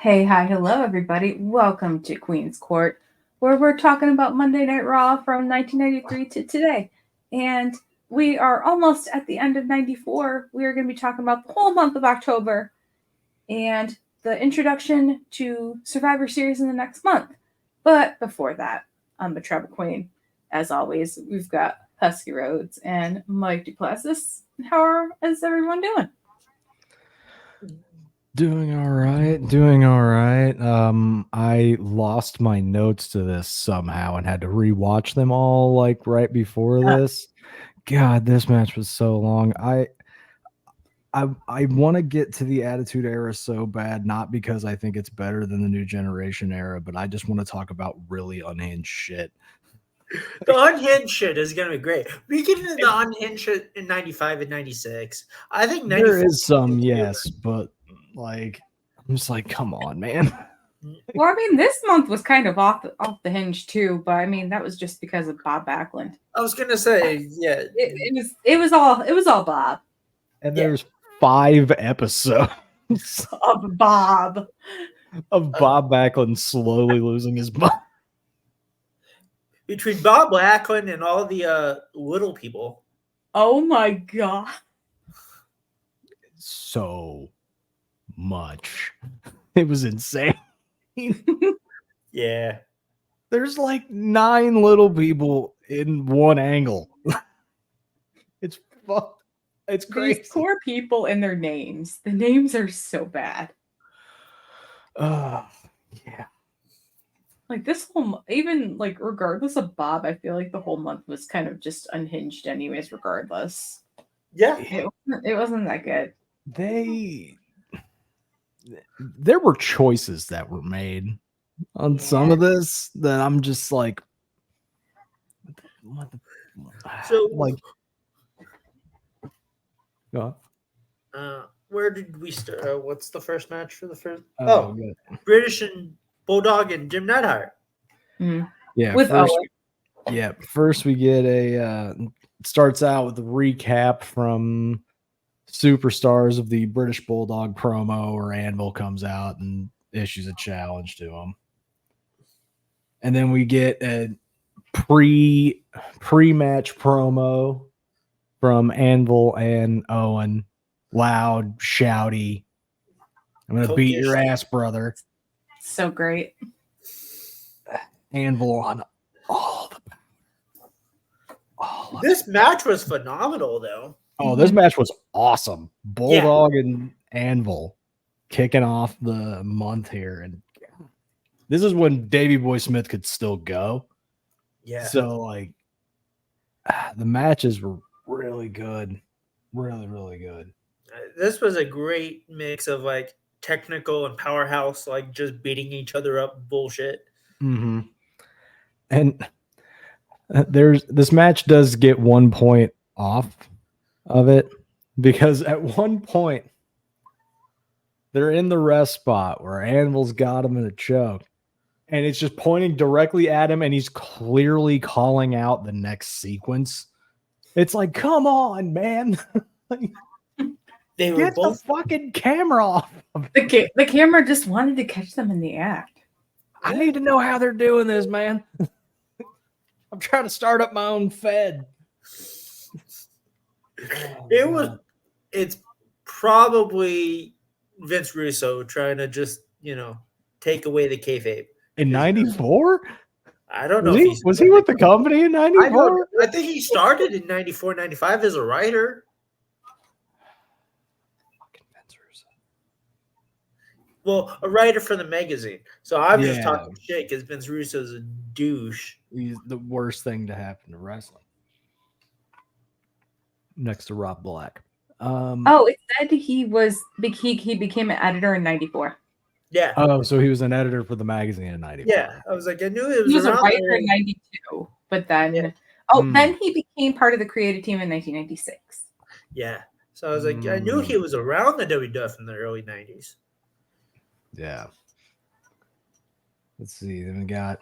Hey, hi, hello, everybody. Welcome to Queen's Court, where we're talking about Monday Night Raw from 1993 to today. And we are almost at the end of 94. We are going to be talking about the whole month of October and the introduction to Survivor Series in the next month. But before that, I'm the Travel Queen. As always, we've got Husky Rhodes and Mike Duplessis. Is everyone doing? Doing all right, doing all right. I lost my notes to this somehow and had to rewatch them all like right before this. God, this match was so long. I want to get to the Attitude Era so bad, not because I think it's better than the New Generation era, but I just want to talk about really unhinged shit. The unhinged shit is gonna be great. We get into the unhinged shit in '95 and '96. I think there is some, yes, but like I'm just like, come on, man. Well, I mean, this month was kind of off the hinge too, but I mean that was just because of Bob Backlund. I was gonna say, yeah, it was all Bob. And there's 5 episodes of Bob Backlund slowly losing his mind. Between Bob Backlund and all the little people. Oh my god. So much. It was insane. Yeah. There's like 9 little people in one angle. It's fucked. It's crazy. These poor people and their names. The names are so bad. Yeah. Like this whole, even like regardless of Bob, I feel like the whole month was kind of just unhinged anyways, regardless. Yeah. It wasn't that good. There were choices that were made on some of this that I'm just like, what the so like where did we start? What's the first match for the first? British and Bulldog and Jim Neidhart. Yeah, with first, Owen. Yeah, first we get it starts out with a recap from Superstars of the British Bulldog promo where Anvil comes out and issues a challenge to him. And then we get a pre-match promo from Anvil and Owen. Loud, shouty. I'm going to beat your ass, brother. So great. Anvil on all this match was phenomenal, though. Oh, this match was awesome. Bulldog and Anvil kicking off the month here. And this is when Davey Boy Smith could still go. Yeah. So, like, the matches were really good. Really, really good. This was a great mix of, like, technical and powerhouse, like, just beating each other up bullshit. Mm-hmm. And this match does get 1 point off of it because at one point they're in the rest spot where Anvil's got him in a choke and it's just pointing directly at him and he's clearly calling out the next sequence. It's like, come on, man. They were Get both the fucking camera off. The camera just wanted to catch them in the act. I need to know how they're doing this, man. I'm trying to start up my own Fed. It's probably Vince Russo trying to just, take away the kayfabe. In 94? I don't know. Was he with the company in 94? I think he started in 94, 95 as a writer. Fucking Vince Russo. Well, a writer for the magazine. So I'm just talking shit because Vince Russo's a douche. He's the worst thing to happen to wrestling. Next to Rob Black. It said he became an editor in 94. Yeah. Oh, so he was an editor for the magazine in 94. Yeah. I was like, I knew it was he was a writer in 92, but then then he became part of the creative team in 1996. Yeah. So I was like, I knew he was around the WWF in the early 90s. Yeah. Let's see. Then we got.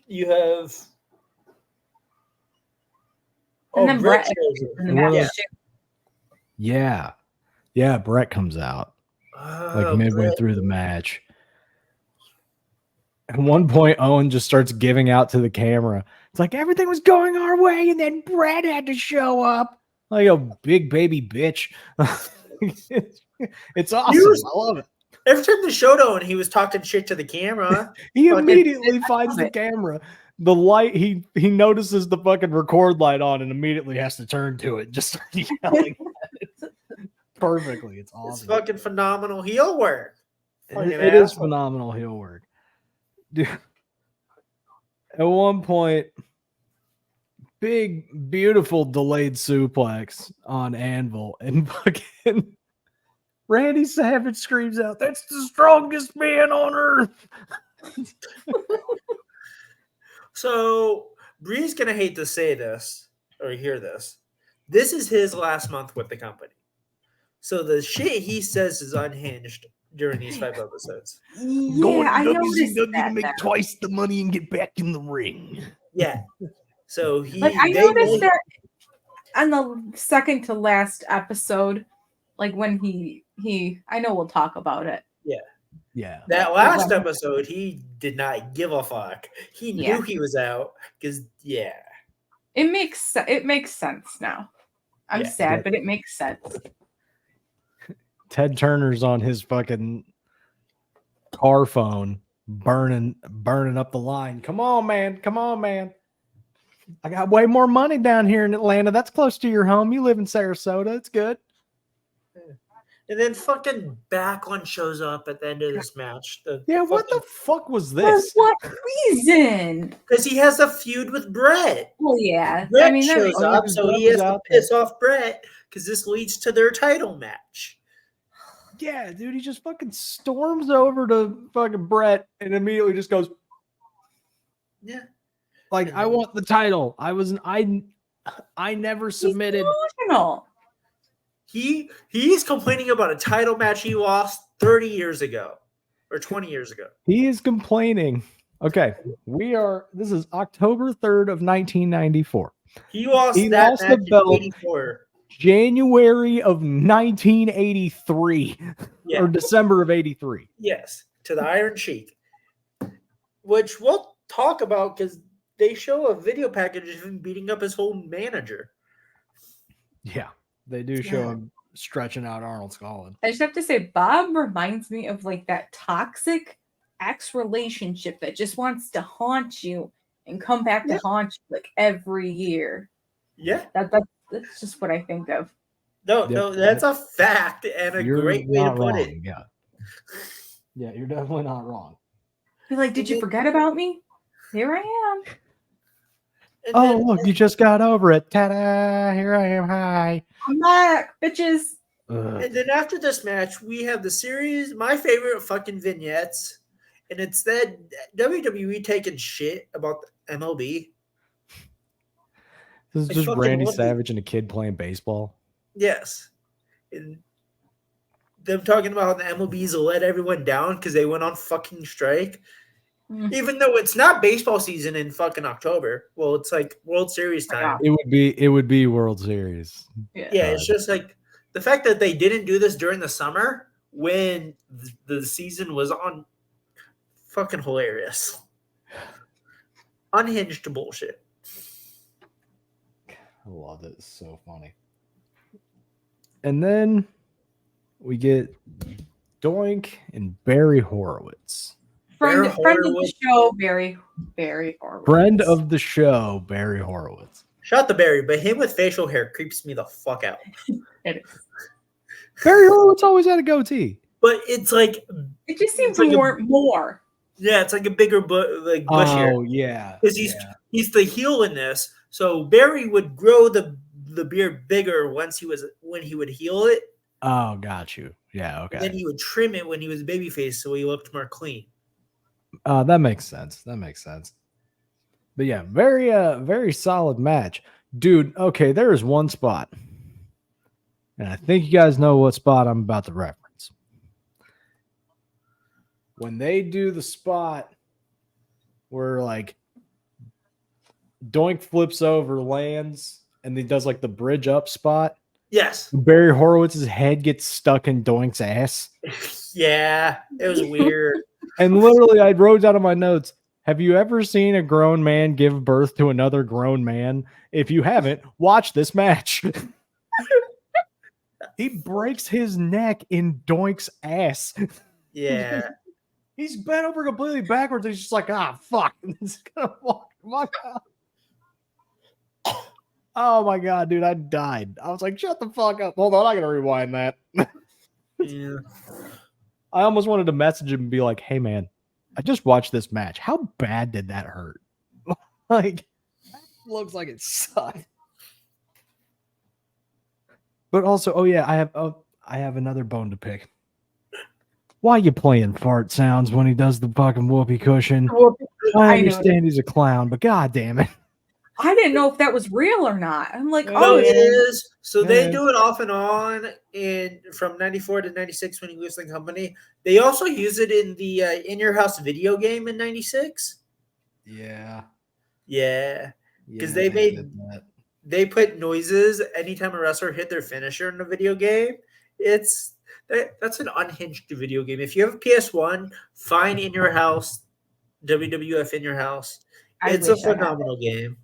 You have. And then Brett. Yeah. Yeah, Brett comes out. like Oh, midway Brett. through the match. At one point, Owen just starts giving out to the camera. It's like everything was going our way, and then Brett had to show up like a big baby bitch. It's awesome. was- I love it. Every time the showdown, he was talking shit to the camera. He Fucking- immediately finds love the it. camera. The light, he notices the fucking record light on and immediately has to turn to it. Just start yelling at it. Perfectly. It's It's awesome. fucking phenomenal heel work. Fucking It is asshole. phenomenal heel work. Dude, at one point, big, beautiful delayed suplex on Anvil, and fucking Randy Savage screams out, "That's the strongest man on earth." So Bree's gonna hate to say this or hear this. This is his last month with the company. So the shit he says is unhinged during these 5 episodes. Yeah, I noticed that. Now. twice the money and get back in the ring. Yeah. So Like I noticed that on the second to last episode, like when he I know we'll talk about it. Yeah. that last episode, he did not give a fuck. He knew Yeah. he was out because It makes sense now. I'm Yeah. sad, but it makes sense. Ted Turner's on his fucking car phone, burning up the line. Come on, man. I got way more money down here in Atlanta. That's close to your home. You live in Sarasota. It's good. And then fucking Backlund shows up at the end of this match. Yeah, what the fuck was For this? what reason? Because he has a feud with Brett. Well, yeah. Brett I mean, that shows makes, up, because so Brett he was has to out there. piss off Brett because this leads to their title match. Yeah, dude, he just fucking storms over to fucking Brett and immediately just goes, Yeah. like, I want the title. I never submitted. emotional. He's complaining about a title match he lost 30 years ago or 20 years ago. He is complaining. Okay, this is October 3rd of 1994. He lost He that lost the match belt. in 84. January of 1983 Yeah. or December of 83. Yes, to the Iron Sheik, which we'll talk about because they show a video package of him beating up his whole manager. Yeah, they do show Yeah. him stretching out Arnold Skolin. I just have to say, Bob reminds me of like that toxic ex relationship that just wants to haunt you and come back to haunt you like every year. Yeah, That's just what I think of. no, that's a fact and a You're great way to not put wrong. it. Yeah. Yeah, you're definitely not wrong. You're like, did you forget about me? Here I am. And Oh, then- look, you just got over it. Ta-da! Here I am. Hi. I'm back, bitches. Ugh. And then after this match, we have the series, my favorite fucking vignettes, and it's that WWE taking shit about the MLB. This is I just fucking Randy love it. Savage and a kid playing baseball. Yes. And them talking about how the MLB's let everyone down because they went on fucking strike. Mm. Even though it's not baseball season in fucking October. Well, it's like World Series time. It would be World Series. Yeah, it's just like the fact that they didn't do this during the summer when the season was on, fucking hilarious. Unhinged bullshit. I love it. It's so funny. And then we get Doink and Barry Horowitz. friend of the Horowitz. show, Barry Horowitz. Friend of the show, Barry Horowitz. Shout to Barry, but him with facial hair creeps me the fuck out. It is. Barry Horowitz always had a goatee. But it's like, It just seems It's like more. yeah, it's like a bigger bush hair. Oh, yeah. Because he's the heel in this. So Barry would grow the beard bigger when he would heel it. Oh, got you. Yeah, And then okay. he would trim it when he was babyface so he looked more clean. That makes sense. But yeah, very solid match. Dude, okay, there is one spot. And I think you guys know what spot I'm about to reference. When they do the spot where like Doink flips over, lands, and he does like the bridge up spot, Yes. Barry Horowitz's head gets stuck in Doink's ass. Yeah, it was weird. And literally, I wrote down in my notes, have you ever seen a grown man give birth to another grown man? If you haven't, watch this match. He breaks his neck in Doink's ass. Yeah. He's bent over completely backwards. He's just like, fuck. He's gonna walk out. Oh my God, dude, I died. I was like, shut the fuck up. Hold on, I gotta rewind that. Yeah. I almost wanted to message him and be like, hey man, I just watched this match. How bad did that hurt? Like, that looks like it sucked. But also, oh yeah, I have another bone to pick. Why you playing fart sounds when he does the fucking whoopee cushion? I understand he's a clown, but god damn it. I didn't know if that was real or not. I'm like, No, oh, it is. So they Yeah. do it off and on from 94 to 96 when he was in the company. They also use it in the In Your House video game in 96. Yeah. Yeah. 'Cause Yeah, they made- did that. They put noises anytime a wrestler hit their finisher in a video game. That's an unhinged video game. If you have a PS1, find In Your House, WWF In Your House. I It's a wish I had phenomenal game.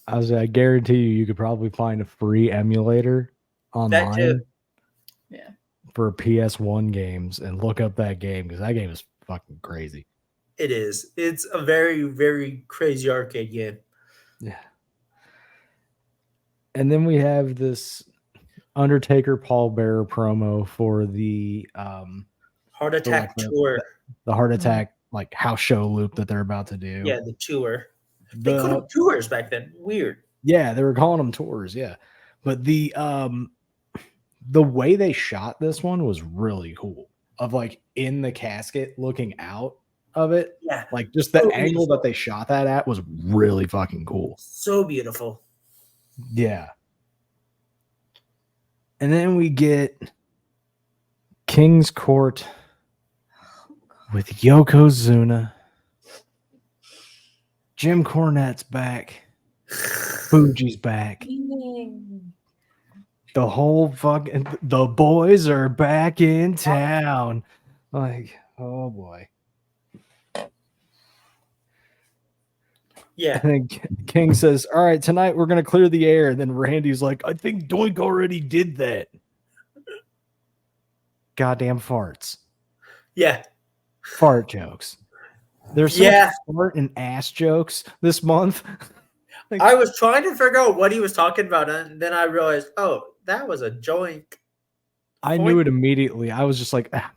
I guarantee you could probably find a free emulator online too. Yeah. for PS1 games and look up that game because that game is fucking crazy. It is. It's a very, very crazy arcade game. Yeah. And then we have this Undertaker Paul Bearer promo for the Heart Attack the- Tour. the heart attack like house show loop that they're about to do. Yeah, the tour. They called The, them tours back then. Weird. yeah, they were calling them tours, yeah. But the way they shot this one was really cool. Of like in the casket looking out of it. Yeah. Like just the So angle beautiful. that they shot that at was really fucking cool. So beautiful. Yeah. And then we get King's Court with Yokozuna. Jim Cornette's back. Fuji's back. The whole fucking the boys are back in town. Like, oh boy. Yeah. And then King says, all right, tonight we're going to clear the air. And then Randy's like, I think Doink already did that. Goddamn farts. Yeah. Fart jokes. There's so Yeah. much fart and ass jokes this month. I was trying to figure out what he was talking about, and then I realized, oh, that was a joink. I knew it immediately. I was just like, ah.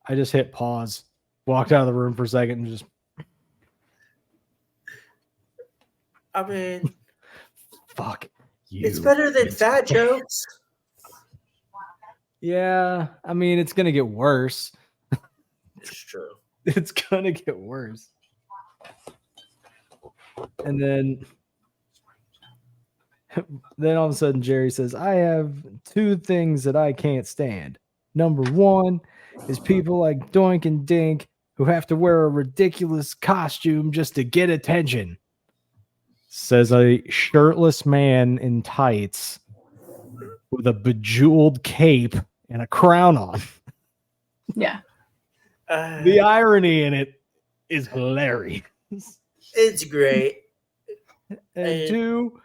I just hit pause, walked out of the room for a second and just, I mean, fuck you. it's better than fat jokes. Yeah, I mean, it's going to get worse. It's true. It's going to get worse. And then all of a sudden Jerry says, I have two things that I can't stand. Number one is people like Doink and Dink who have to wear a ridiculous costume just to get attention. Says a shirtless man in tights with a bejeweled cape and a crown on. Yeah. The irony in it is hilarious. It's great. And two,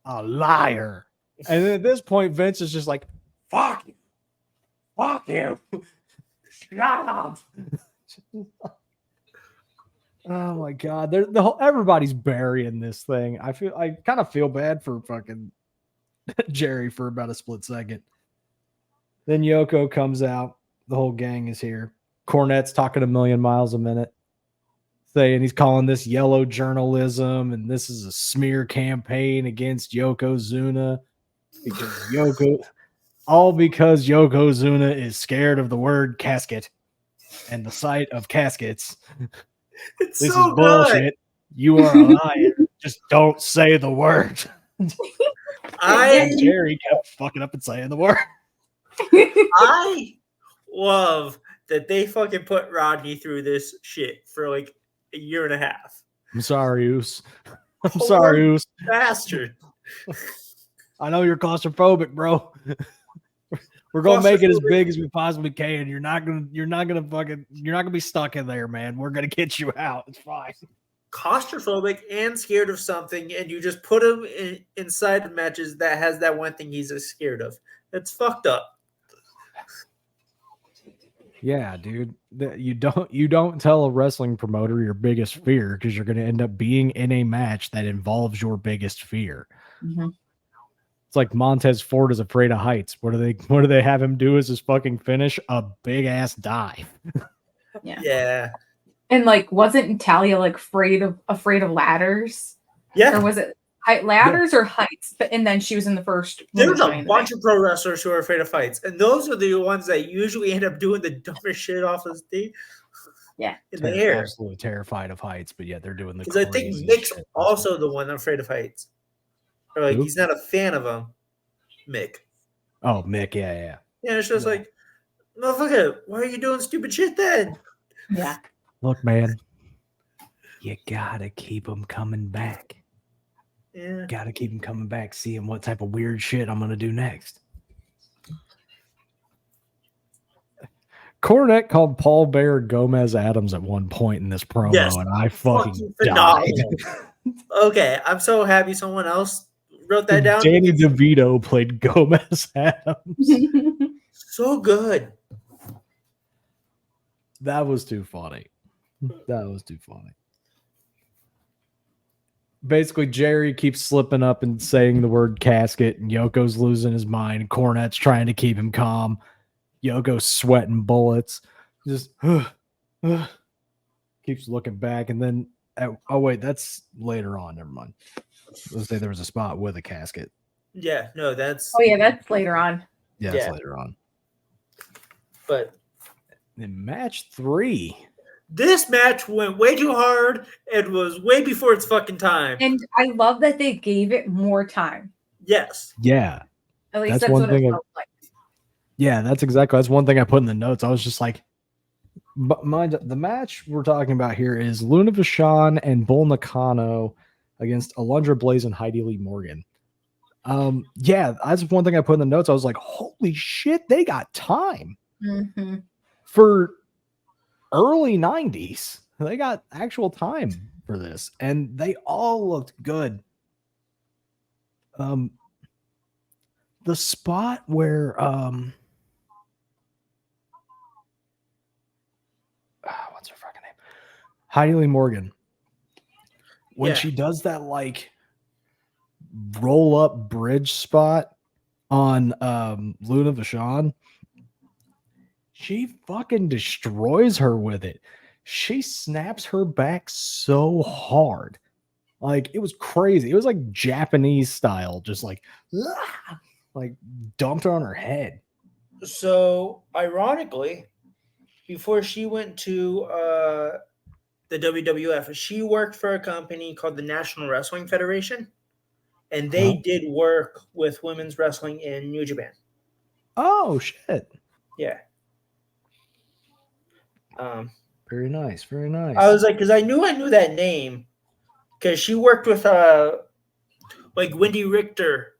a liar. And then at this point, Vince is just like, fuck you. Fuck you. Shut up. Oh my god. Everybody's burying this thing. I kind of feel bad for fucking Jerry for about a split second. Then Yoko comes out. The whole gang is here. Cornette's talking a million miles a minute. Saying he's calling this yellow journalism and this is a smear campaign against Yokozuna because Yokozuna is scared of the word casket and the sight of caskets. It's This so is bullshit. good. You are a liar. Just don't say the word. And Jerry kept fucking up and saying the word. I love that they fucking put Rodney through this shit for like a year and a half. I'm sorry, Oos. I'm sorry, Oos. Bastard. I know you're claustrophobic, bro. We're gonna make it as big as we possibly can. You're not gonna be stuck in there, man. We're gonna get you out. It's fine. Claustrophobic and scared of something, and you just put him inside matches that has that one thing he's scared of. That's fucked up. Yeah, dude. You don't tell a wrestling promoter your biggest fear because you're gonna end up being in a match that involves your biggest fear. Mm-hmm. It's like Montez Ford is afraid of heights. What do they have him do as his fucking finish? A big ass dive. Yeah. And like, wasn't Natalia like afraid of ladders? Yeah. Or was it ladders or heights? But and then she was in the first. There's a bunch of pro wrestlers who are afraid of heights, and those are the ones that usually end up doing the dumbest shit off of the Yeah. in the air. Absolutely terrified of heights, but yeah, they're doing the. Because I think Mick's also the one afraid of heights. Or like he's not a fan of them. Mick. Oh, Mick, yeah. Yeah, it's just like, motherfucker, why are you doing stupid shit then? Yeah. Look, man, you gotta keep them coming back. Yeah. Gotta keep them coming back, seeing what type of weird shit I'm gonna do next. Cornette called Paul Bear Gomez Adams at one point in this promo, Yes. and I fucking died. phenomenal. Okay, I'm so happy someone else wrote that down. Danny DeVito played Gomez Adams. So good. That was too funny. Basically, Jerry keeps slipping up and saying the word casket, and Yoko's losing his mind. Cornette's trying to keep him calm. Yoko's sweating bullets. Just keeps looking back, and then oh wait, that's later on. Never mind. Let's say there was a spot with a casket. Yeah, no, that's. Oh yeah, that's later on. Yeah, that's later on. But in match 3, this match went way too hard and was way before its fucking time. And I love that they gave it more time. Yes. Yeah. At least that's what it felt like. Yeah, that's one thing I put in the notes. I was just like, mind the match we're talking about here is Luna Vachon and Bull Nakano against Alundra Blaze and Heidi Lee Morgan. Yeah, that's one thing I put in the notes. I was like, holy shit, they got time. Mm-hmm. For early 90s. They got actual time for this, and they all looked good. The spot where what's her fucking name? Heidi Lee Morgan. When she does that like roll up bridge spot on Luna Vachon, she fucking destroys her with it. She snaps her back so hard. Like, it was crazy. It was like Japanese style, just like dumped her on her head. So, ironically, before she went to the WWF, she worked for a company called the National Wrestling Federation, and they did work with women's wrestling in New Japan. Oh, shit. Yeah. Very nice. Very nice. I was like, because I knew that name because she worked with like Wendy Richter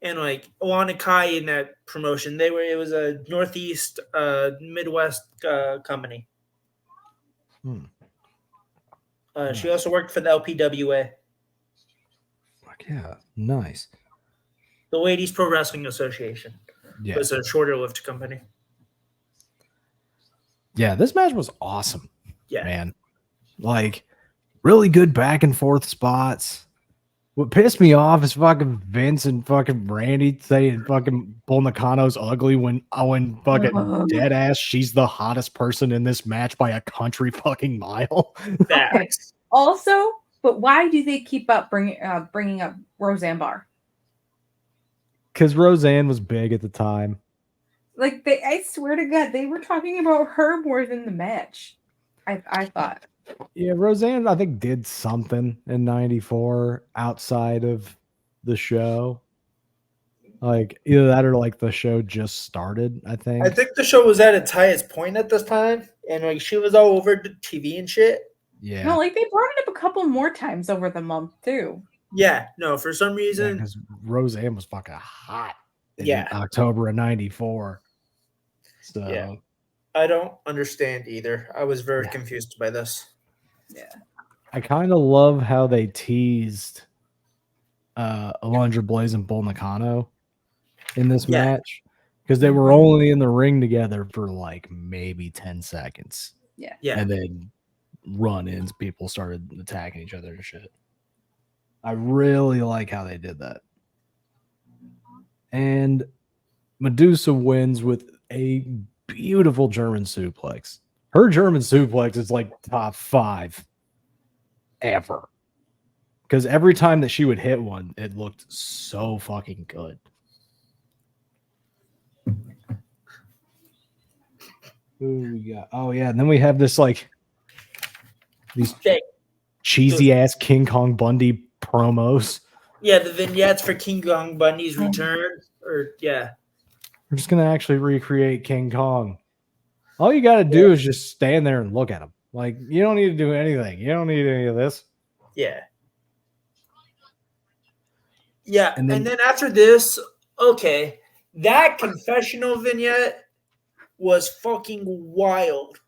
and like Oana Kai in that promotion. It was a Northeast Midwest company. She also worked for the LPWA. Fuck yeah, nice. The Ladies Pro Wrestling Association. Yeah, it was a shorter lived company. Yeah, this match was awesome. Yeah, man, like really good back and forth spots. What pissed me off is fucking Vince and fucking Randy saying fucking Bull Nakano's ugly when fucking dead ass she's the hottest person in this match by a country fucking mile. Okay. Also, but why do they keep up bringing up Roseanne Barr? Because Roseanne was big at the time. Like I swear to God, they were talking about her more than the match. I thought. Yeah, Roseanne, I think, did something in '94 outside of the show. Like either that or like the show just started. I think the show was at its highest point at this time, and like she was all over the TV and shit. Yeah. No, like they brought it up a couple more times over the month too. Yeah, no, for some reason, because Roseanne was fucking hot in Yeah. October of '94. So Yeah. I don't understand either. I was very Yeah. confused by this. I kind of love how they teased Alundra Blaze and Bull Nakano in this Yeah. match because they were only in the ring together for like maybe 10 seconds. Yeah. And then run-ins, people started attacking each other and shit. I really like how they did that. And Medusa wins with a beautiful German suplex. Her German suplex is like top 5 ever. Because every time that she would hit one, it looked so fucking good. Who we got? Oh yeah, and then we have this like these Okay. cheesy ass King Kong Bundy promos. Yeah, the vignettes for King Kong Bundy's return. Or yeah. We're just gonna actually recreate King Kong. All you gotta do is just stand there and look at him. Like you don't need to do anything. You don't need any of this. Yeah. Yeah. And And then- then after this, okay, that confessional vignette was fucking wild.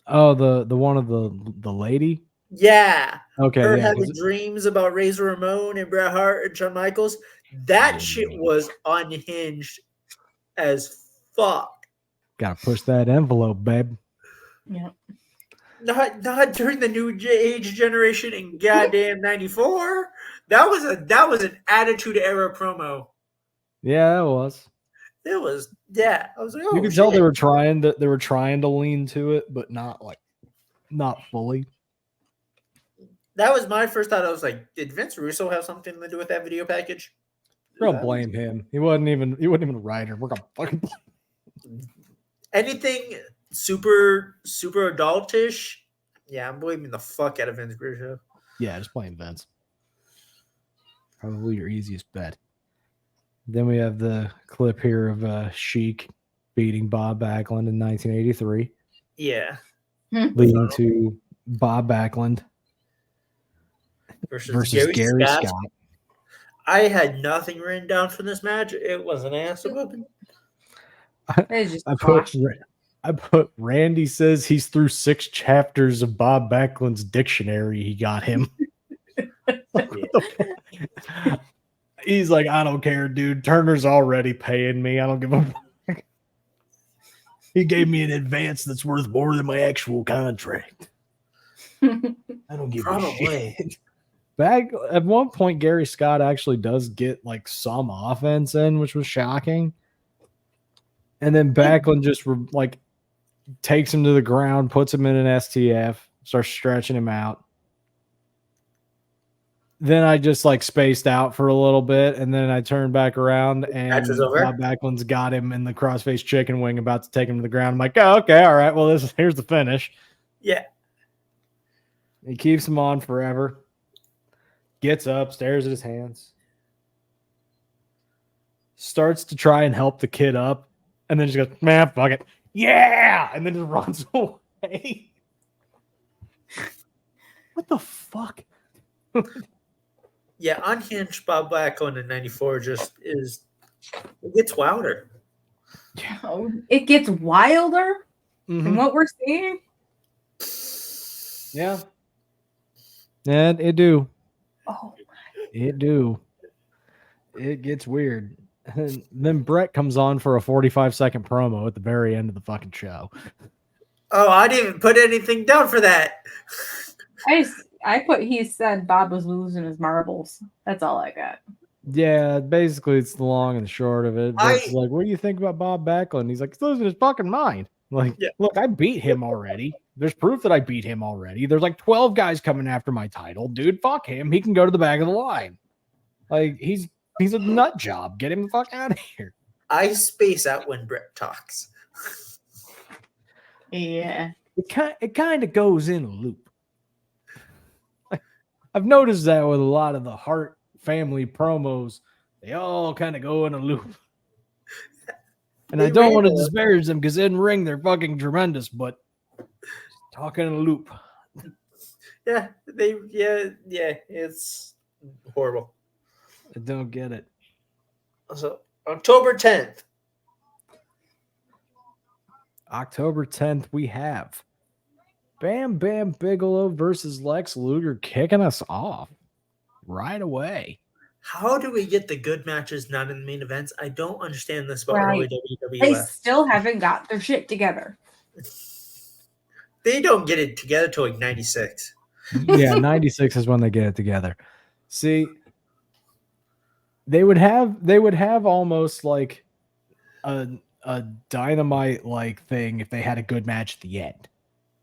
Oh, the one of the lady. Yeah. Okay, Her yeah, having 'cause dreams about Razor Ramon and Bret Hart and Shawn Michaels. That shit was unhinged as fuck. gotta push that envelope, babe. Yeah. Not during the new age generation in goddamn '94. That was an attitude era promo. Yeah, that was. It was I was like, oh, You could tell shit. they were trying to lean to it, but not fully. That was my first thought. I was like, did Vince Russo have something to do with that video package? We're gonna blame him. He wasn't even a writer. We're gonna fucking blame. Anything super adultish? Yeah, I'm blaming the fuck out of Vince Russo. Yeah, just blame Vince. Probably your easiest bet. Then we have the clip here of Sheik beating Bob Backlund in 1983, Yeah, leading to Bob Backlund versus Gary Scott. I had nothing written down for this match. It was an ass whooping. It's just I put Randy says he's through 6 chapters of Bob Backlund's dictionary he got him. He's like, I don't care, dude. Turner's already paying me. I don't give a fuck. He gave me an advance that's worth more than my actual contract. I don't give a shit. Back at one point, Gary Scott actually does get like some offense in, which was shocking. And then Backlund just like takes him to the ground, puts him in an STF, starts stretching him out. Then I just like spaced out for a little bit, and then I turned back around, and Bob Backlund's got him in the crossface chicken wing, about to take him to the ground. I'm like, oh, okay, all right. Well, here's the finish. Yeah. He keeps him on forever. Gets up, stares at his hands, starts to try and help the kid up, and then just goes, man, fuck it. Yeah! And then just runs away. What the fuck? Yeah, unhinged Bob Backlund in '94 just is, it gets wilder. Oh, it gets wilder than what we're seeing. Yeah. And it do. Oh, It do. It gets weird. And then Brett comes on for a 45-second promo at the very end of the fucking show. Oh, I didn't even put anything down for that. he said Bob was losing his marbles. That's all I got. Yeah, basically it's the long and the short of it. Brett's like, what do you think about Bob Backlund? He's like, he's losing his fucking mind. Like, look, I beat him already. There's proof that I beat him already. There's like 12 guys coming after my title. Dude, fuck him. He can go to the back of the line. Like, he's a nut job. Get him the fuck out of here. I space out when Brett talks. Yeah. It kind of goes in a loop. I've noticed that with a lot of the Hart family promos. They all kind of go in a loop. And I don't want to disparage them because in ring they're fucking tremendous, but talking in a loop. Yeah, it's horrible. I don't get it. So October 10th. October 10th, we have Bam Bam Bigelow versus Lex Luger kicking us off right away. How do we get the good matches not in the main events? I don't understand this about Right. early They WWF. still haven't got their shit together. They don't get it together till like 96. Yeah, 96 is when they get it together. See, they would have almost like a Dynamite like thing if they had a good match at the end.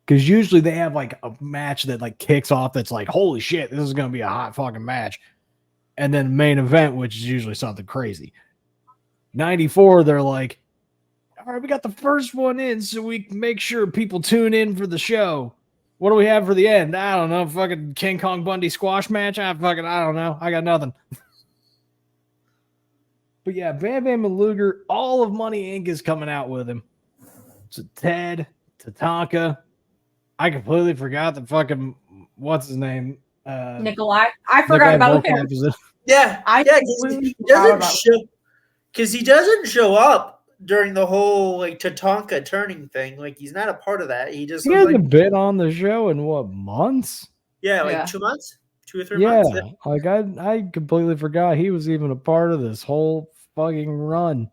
Because usually they have like a match that like kicks off that's like, holy shit, this is gonna be a hot fucking match. And then main event, which is usually something crazy. 94, they're like, all right, we got the first one in, so we can make sure people tune in for the show. What do we have for the end? I don't know. Fucking King Kong Bundy squash match? I don't know. I got nothing. But yeah, Bam Bam and Luger, all of Money Inc. is coming out with him. So Ted, Tatanka. I completely forgot the fucking, what's his name? Nikolai. I forgot about him. Yeah, I yeah, completely because he doesn't show up during the whole like Tatanka turning thing. Like he's not a part of that. He just He hasn't been on the show in what, months? like 2 months, 2 or 3 months. Yeah, like I completely forgot he was even a part of this whole fucking run.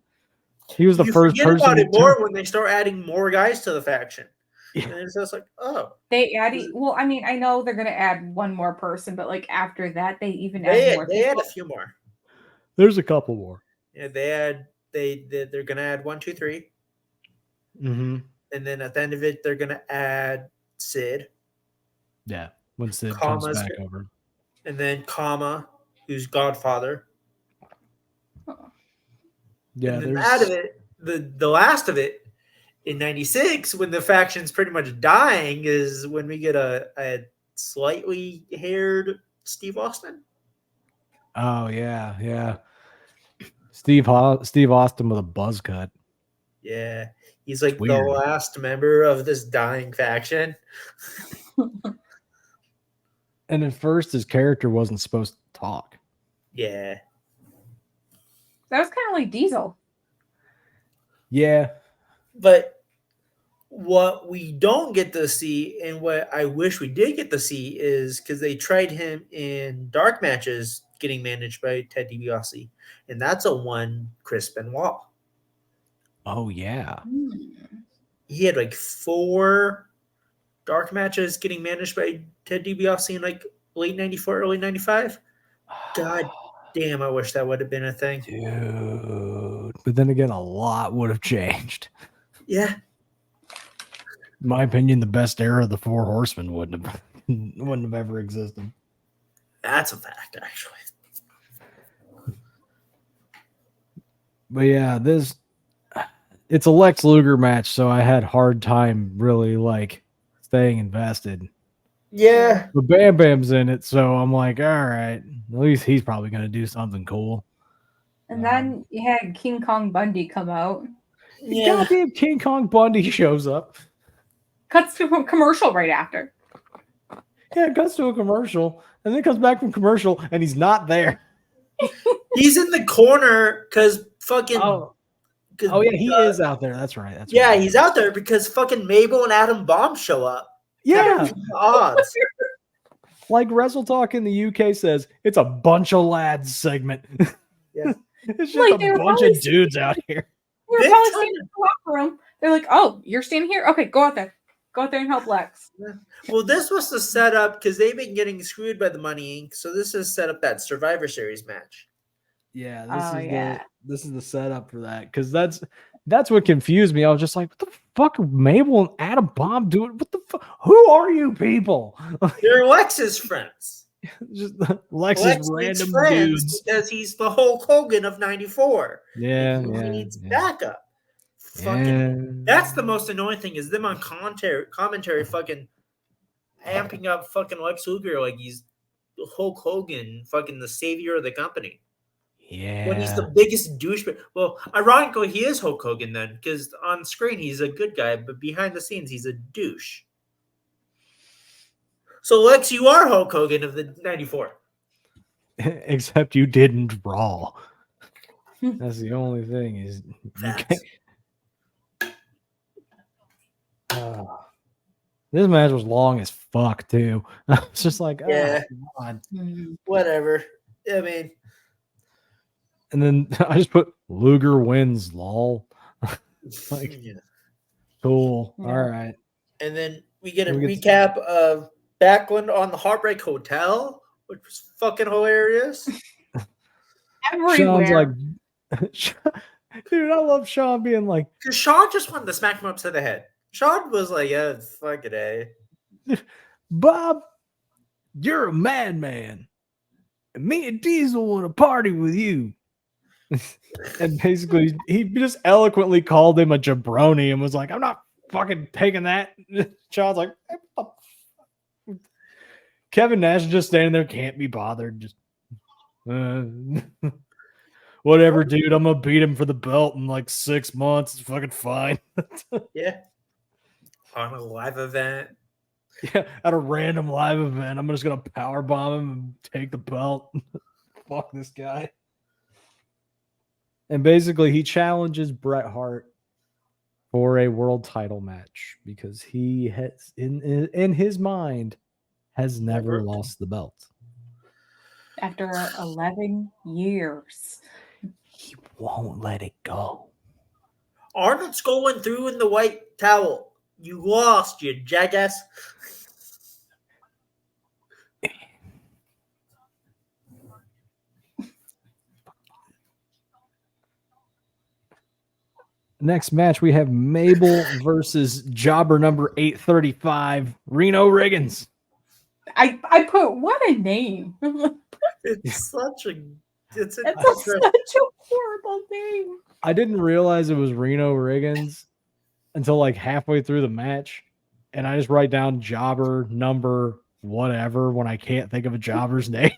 He was the You first forget person about to it more when they start adding more guys to the faction. Yeah. And it's just like, oh, They added. Well, I mean, I know they're gonna add one more person, but like after that, they even they add more. add people. a few more. There's a couple more. Yeah, they're gonna add 1, 2, 3, Mm-hmm. and then at the end of it, they're gonna add Sid. Yeah, when Sid comes Kama's back over. And then Kama, who's Godfather. Yeah, and then there's out of it, the last of it in 96, when the faction's pretty much dying, is when we get a slightly haired Steve Austin. Oh yeah. Steve Austin with a buzz cut. Yeah. He's like the Weird. last member of this dying faction. And at first his character wasn't supposed to talk. Yeah. That was kind of like Diesel. Yeah. But what we don't get to see, and what I wish we did get to see, is because they tried him in dark matches getting managed by Ted DiBiase. And that's a one Chris Benoit. Oh yeah. He had like 4 dark matches getting managed by Ted DiBiase in like late 94, early 95. God damn, I wish that would have been a thing. Dude. But then again, a lot would have changed. Yeah. In my opinion, the best era of the Four Horsemen wouldn't have ever existed. That's a fact, actually. But yeah, it's a Lex Luger match, so I had hard time really like staying invested. Yeah. But Bam Bam's in it, so I'm like, all right, at least he's probably gonna do something cool. And then you had King Kong Bundy come out. Yeah. Goddamn King Kong Bundy shows up. Cuts to a commercial right after. Yeah, cuts to a commercial, and then comes back from commercial, and he's not there. He's in the corner because fucking. Oh yeah, he is out there. That's right. Yeah, right. he's out there because fucking Mabel and Adam Bomb show up. Yeah. Odds. Like Wrestle Talk in the UK says, it's a bunch of lads segment. Yeah. It's just Like, they a were bunch probably of dudes out here. We're Big probably time. standing in the locker room. They're like, "Oh, you're standing here? Okay, go out there. Go out there and help Lex." Well, this was the setup because they've been getting screwed by the Money Inc. So this is set up that Survivor Series match. Yeah, this is the setup for that, because that's what confused me. I was just like, what the fuck are Mabel and Adam Bomb doing? What the fuck? Who are you people? They're Lex's friends. Just Lex's Lex needs random friends dudes. because he's the Hulk Hogan of '94. Yeah, He yeah, needs yeah. backup. Fucking. Yeah. That's the most annoying thing is them on commentary fucking amping up fucking Lex Luger like he's Hulk Hogan, fucking the savior of the company. Yeah. When he's the biggest douchebag. Well, ironically, he is Hulk Hogan then, because on screen he's a good guy, but behind the scenes he's a douche. So Lex, you are Hulk Hogan of the '94. Except you didn't draw. That's the only thing is you Facts. can't. This match was long as fuck too. I was just like, Yeah. oh, God. Whatever. I mean, And then I just put Luger wins, lol. Like, yeah. cool. Yeah. All right. And then we get a We get- recap of Backlund on the Heartbreak Hotel, which was fucking hilarious. Sean's like, Everywhere. dude, I love Sean being like, Because Sean just wanted to smack him upside the head. Sean was like, yeah, fuck it, eh? Bob, you're a madman. And me and Diesel want to party with you. And basically, he just eloquently called him a jabroni and was like, I'm not fucking taking that. Sean's like, "Hey, what the f-" Kevin Nash is just standing there, can't be bothered. Just whatever, dude. I'm gonna beat him for the belt in like 6 months. It's fucking fine. Yeah. On a live event. Yeah, at a random live event, I'm just gonna power bomb him and take the belt. Fuck this guy. And basically, he challenges Bret Hart for a world title match because he has, in his mind, has never Never. lost the belt. After 11 years. He won't let it go. Arnold's going through in the white towel. You lost, you jackass. Next match, we have Mabel versus jobber number 835, Reno Riggins. I put, what a name. It's such a. It's That's a, such a horrible name. I didn't realize it was Reno Riggins until like halfway through the match. And I just write down jobber number whatever when I can't think of a jobber's name.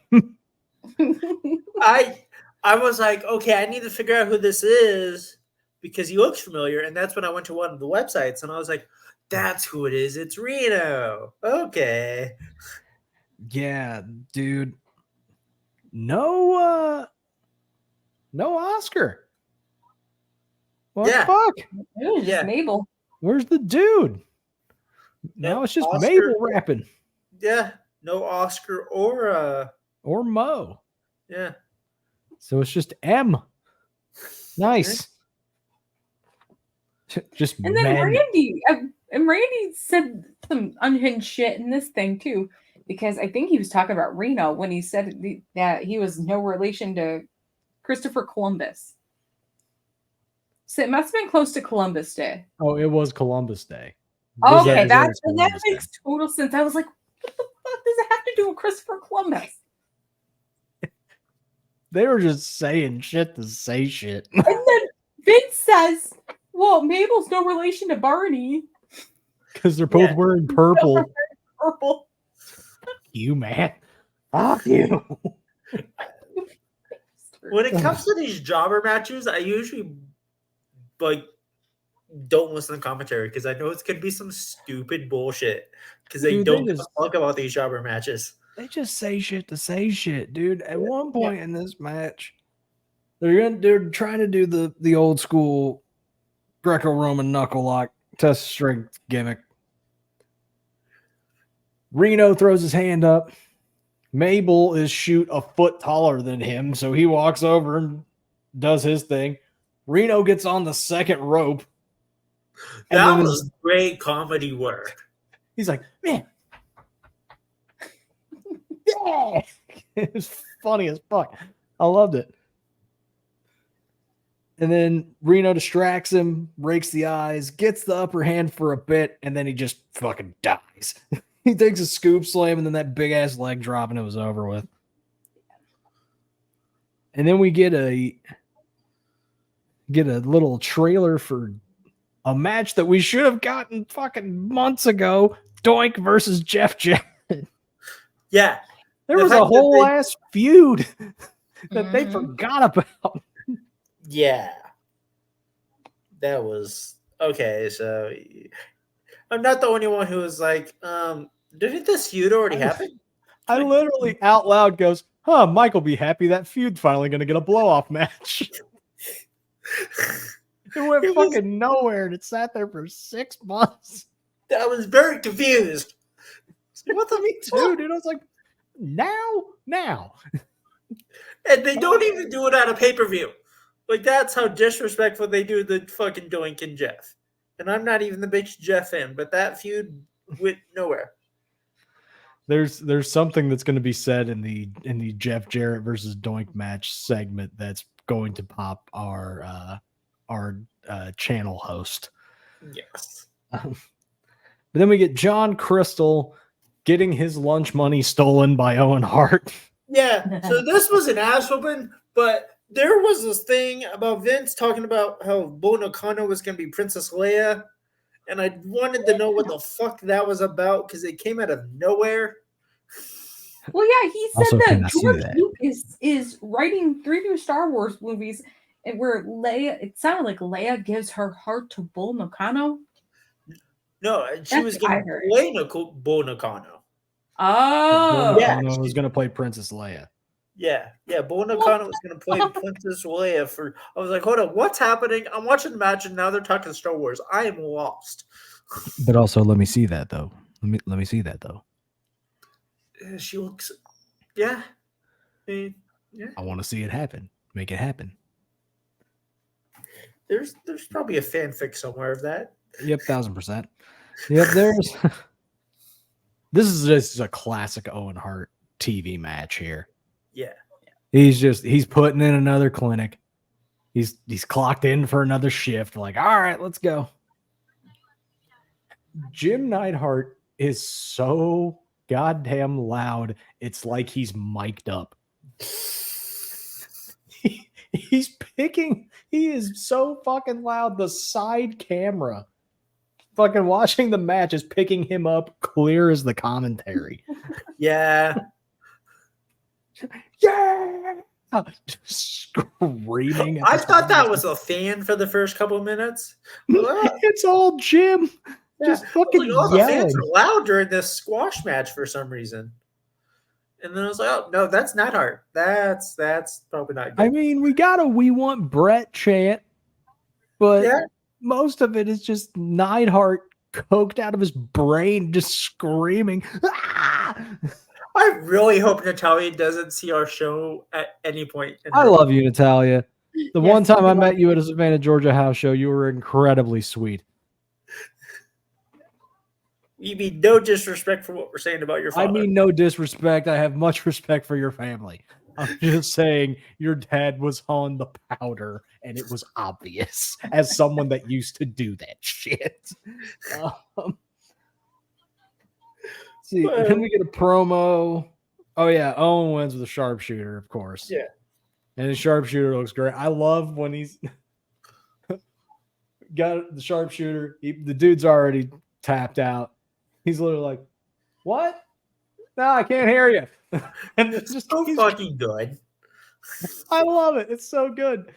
I was like, okay, I need to figure out who this is because he looks familiar. And that's when I went to one of the websites and I was like, that's who it is. It's Reno. Okay. Yeah, dude. No Oscar. What Yeah. the fuck? It was just Yeah. Mabel. Where's the dude? Now No it's just Oscar. Mabel rapping. Yeah. No Oscar Or Mo. yeah. So it's just M. Nice. Just And then men. Randy said some unhinged shit in this thing too, because I think he was talking about Reno when he said that he was no relation to Christopher Columbus. So it must have been close to Columbus Day. Oh, it was Columbus Day. Was Okay, that that Columbus Day? makes total sense. I was like, what the fuck does it have to do with Christopher Columbus? They were just saying shit to say shit. And then Vince says, well, Mabel's no relation to Barney. Because they're both Yeah. wearing purple. Purple. You man. Fuck you. When it comes to these jobber matches, I usually like don't listen to commentary because I know it's gonna be some stupid bullshit because they Dude, they don't give just- a fuck about these jobber matches. They just say shit to say shit, dude. At one point in this match, they're trying to do the old school Greco-Roman knuckle lock test strength gimmick. Reno throws his hand up. Mabel is shoot a foot taller than him, so he walks over and does his thing. Reno gets on the second rope. And That then was great comedy work. he's like, man. Yeah. It was funny as fuck. I loved it. And then Reno distracts him, breaks the eyes, gets the upper hand for a bit, and then he just fucking dies. He takes a scoop slam and then that big ass leg drop, and it was over with. And then we get a little trailer for a match that we should have gotten fucking months ago. Doink versus Jeff Jarrett. Yeah. There The was fact a that whole they- ass feud that they Mhm. forgot about. Yeah. That was okay. So I'm not the only one who was like, didn't this feud already happen? I literally out loud goes, huh, Mike will be happy that feud's finally going to get a blow-off match. It went It was- fucking nowhere, and it sat there for 6 months. I was very confused. What the Me too, dude. I was like, now. And they don't even do it on a pay-per-view. Like, that's how disrespectful they do the fucking Doink and Jeff. And I'm not even the biggest Jeff fan, but that feud went nowhere. There's something that's going to be said in the Jeff Jarrett versus Doink match segment that's going to pop our channel host. Yes. But then we get John Crystal getting his lunch money stolen by Owen Hart. Yeah, so this was an ass whooping, but there was this thing about Vince talking about how Bo Nakano was going to be Princess Leia, and I wanted to know what the fuck that was about because it came out of nowhere. Well, yeah, he said Also, that can I see George that? Lucas is writing 3 new Star Wars movies, and where Leia, it sounded like Leia gives her heart to Bull Nakano. No, she That's was what I going to heard. play Bo Nakano. Oh, Yeah. I was going to play Princess Leia. Yeah, Bo Nakano was going to play Princess Leia for. I was like, hold on, what's happening? I'm watching the match, and now they're talking Star Wars. I am lost. But also, let me see that though. Let me see that though. She looks, yeah. I mean, I want to see it happen. Make it happen. there's probably a fanfic somewhere of that. Yep, 1000%. Yep, there's. This is just a classic Owen Hart TV match here. Yeah. He's putting in another clinic. He's clocked in for another shift. Like, all right, let's go. Jim Neidhart is so goddamn loud. It's like he's mic'd up. He's picking. He is so fucking loud. The side camera fucking watching the match is picking him up clear as the commentary. Yeah. Yeah. Screaming. I thought that was a fan for the first couple of minutes. It's all Jim. Just fucking like, oh, the fans yelling. are loud during this squash match for some reason. And then I was like, oh, no, that's not hard. That's probably not good. I mean, we got a "We Want Brett" chant, but Yeah. most of it is just Neidhart coked out of his brain, just screaming. "Ah!" I really hope Natalia doesn't see our show at any point. I love you, Natalia. The Yes, one time I we met love you at a Savannah, Georgia house show, you were incredibly sweet. You mean no disrespect for what we're saying about your father. I mean, no disrespect. I have much respect for your family. I'm just saying your dad was on the powder and it was obvious as someone that used to do that shit. See, then we get a promo. Oh, yeah. Owen wins with a sharpshooter, of course. Yeah. And the sharpshooter looks great. I love when he's got the sharpshooter. The dude's already tapped out. He's literally like, what? No, I can't hear you. And it's just so fucking good. I love it. It's so good.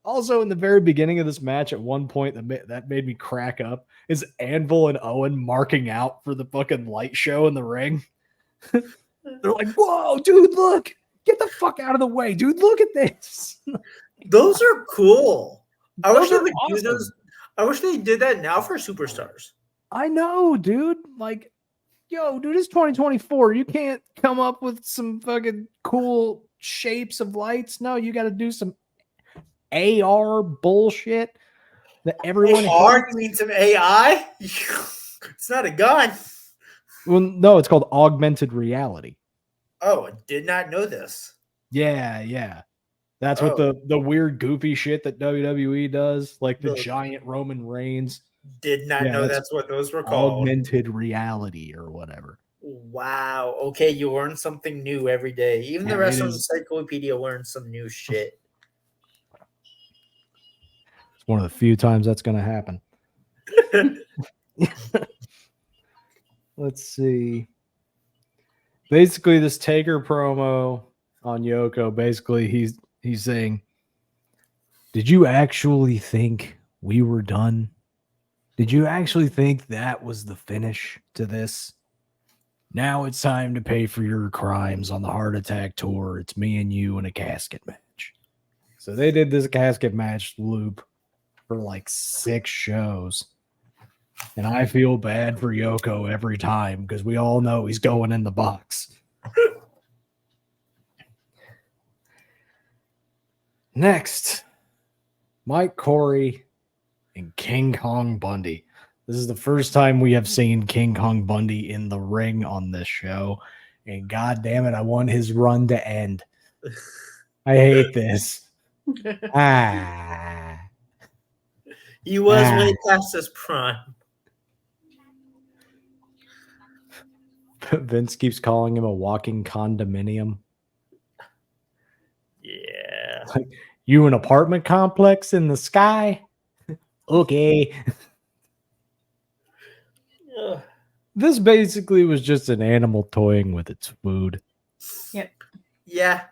Also, in the very beginning of this match, at one point that made me crack up is Anvil and Owen marking out for the fucking light show in the ring. They're like, whoa, dude, look. Get the fuck out of the way, dude. Look at this. Those are cool. I wish they Those are would do those. I wish they did that now for superstars. I know, dude. Like, yo, dude, it's 2024. You can't come up with some fucking cool shapes of lights. No, you got to do some AR bullshit that everyone AR? hates. You mean some AI? It's not a gun. Well, no, it's called augmented reality. Oh, I did not know this. Yeah. That's what the weird goofy shit that WWE does, like the giant Roman Reigns. Did not Yeah, know that's that's what those were called. Augmented reality or whatever. Wow. Okay, you learn something new every day. Even the Yeah, rest it of the is. encyclopedia learns some new shit. It's one of the few times that's going to happen. Let's see. Basically, this Taker promo on Yoko, basically he's saying, did you actually think we were done? Did you actually think that was the finish to this? Now it's time to pay for your crimes on the Heart Attack Tour. It's me and you in a casket match. So they did this casket match loop for like 6 shows. And I feel bad for Yoko every time because we all know he's going in the box. Next, Mike Corey and King Kong Bundy. This is the first time we have seen King Kong Bundy in the ring on this show. And god damn it, I want his run to end. I hate this. He was way past his prime. Vince keeps calling him a walking condominium. Yeah. You an apartment complex in the sky? Okay. Ugh. This basically was just an animal toying with its food. Yeah.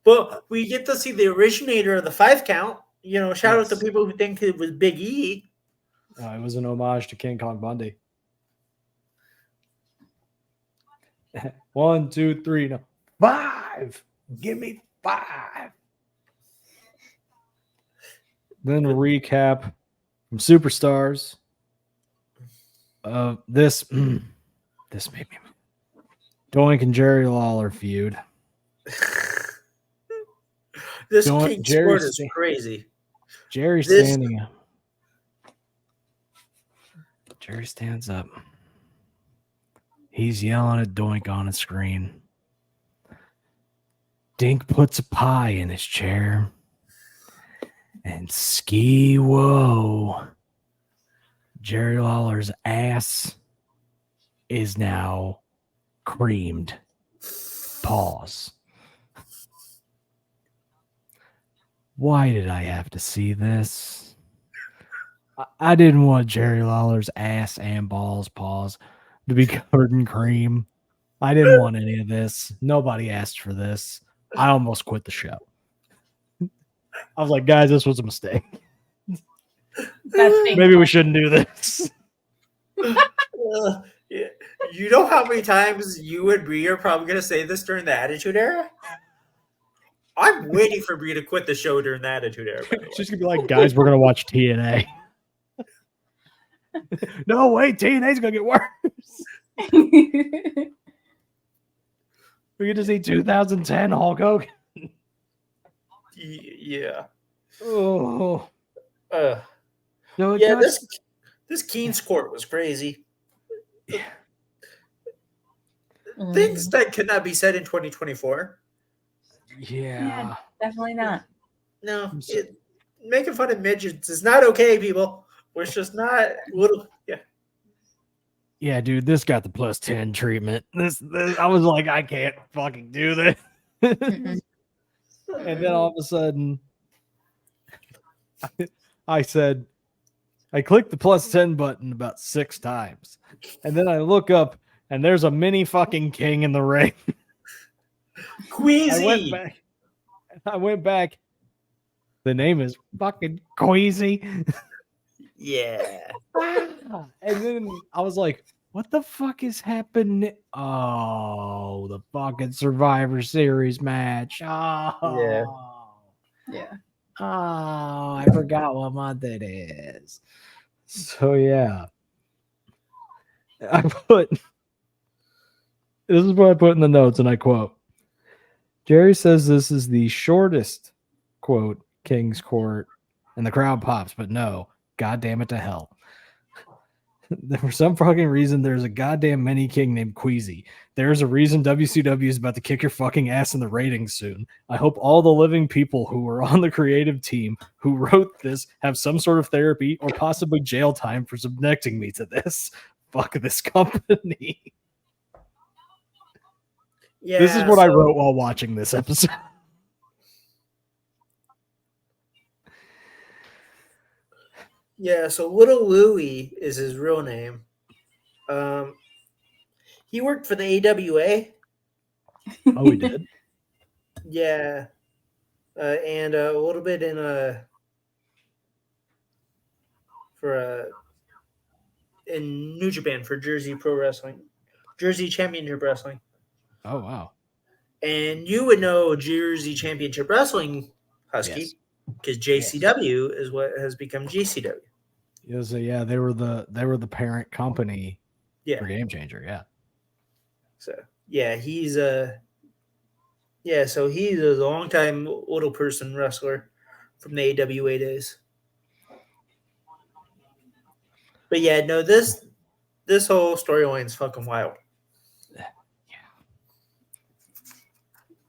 But we get to see the originator of the 5 count. You know, shout out to Yes. people who think it was Big E. It was an homage to King Kong Bundy. 1, 2, 3, no. 5. Give me 5. Then a recap from Superstars. This this made me Doink and Jerry Lawler feud. This Don't- King Jerry sport is Sta- crazy. Jerry This- standing up. Jerry stands up. He's yelling at Doink on a screen. Dink puts a pie in his chair. And ski whoa. Jerry Lawler's ass is now creamed. Pause. Why did I have to see this? I didn't want Jerry Lawler's ass and balls paws to be covered in cream. I didn't want any of this. Nobody asked for this. I almost quit the show. I was like, guys, this was a mistake. Maybe we shouldn't do this. Yeah. You know how many times you and Brie are probably going to say this during the Attitude Era? I'm waiting for Brie to quit the show during the Attitude Era. By the way. She's gonna be like, guys, we're gonna watch TNA. No, wait, TNA's gonna get worse. We get to see 2010 Hulk Hogan. Yeah. Oh, Uh, no, it yeah, got- this Keen's court was crazy. Mm, Things that could not be said in 2024. yeah. definitely not. No, I'm so- making fun of midgets is not okay, people. We're just not little. Yeah. Yeah, dude, this got the plus 10 treatment. This I was like, I can't fucking do this. Mm-mm. And then all of a sudden, I said, I clicked the plus 10 button about 6 times. And then I look up and there's a mini fucking king in the ring. Queasy. I went back. The name is fucking Queasy. Yeah. And then I was like, what the fuck is happening? Oh, the fucking Survivor Series match. Oh. Yeah. Oh, I forgot what month it is. So yeah. This is what I put in the notes, and I quote. Jerry says this is the shortest, quote, King's Court, and the crowd pops, but no, goddamn it to hell. For some fucking reason, there's a goddamn mini king named Queasy. There's a reason WCW is about to kick your fucking ass in the ratings soon. I hope all the living people who were on the creative team who wrote this have some sort of therapy or possibly jail time for subjecting me to this. Fuck this company. Yeah. This is what I so- wrote while watching this episode. Yeah, so Little Louie is his real name. He worked for the AWA. Oh, we did? Yeah. And a little bit in in New Japan for Jersey Pro Wrestling. Jersey Championship Wrestling. Oh wow. And you would know Jersey Championship Wrestling, Husky, because JCW is what has become GCW. Yeah, they were the parent company Yeah. for Game Changer. Yeah. So yeah, he's a long time little person wrestler from the AWA days. But yeah, no, this whole storyline is fucking wild.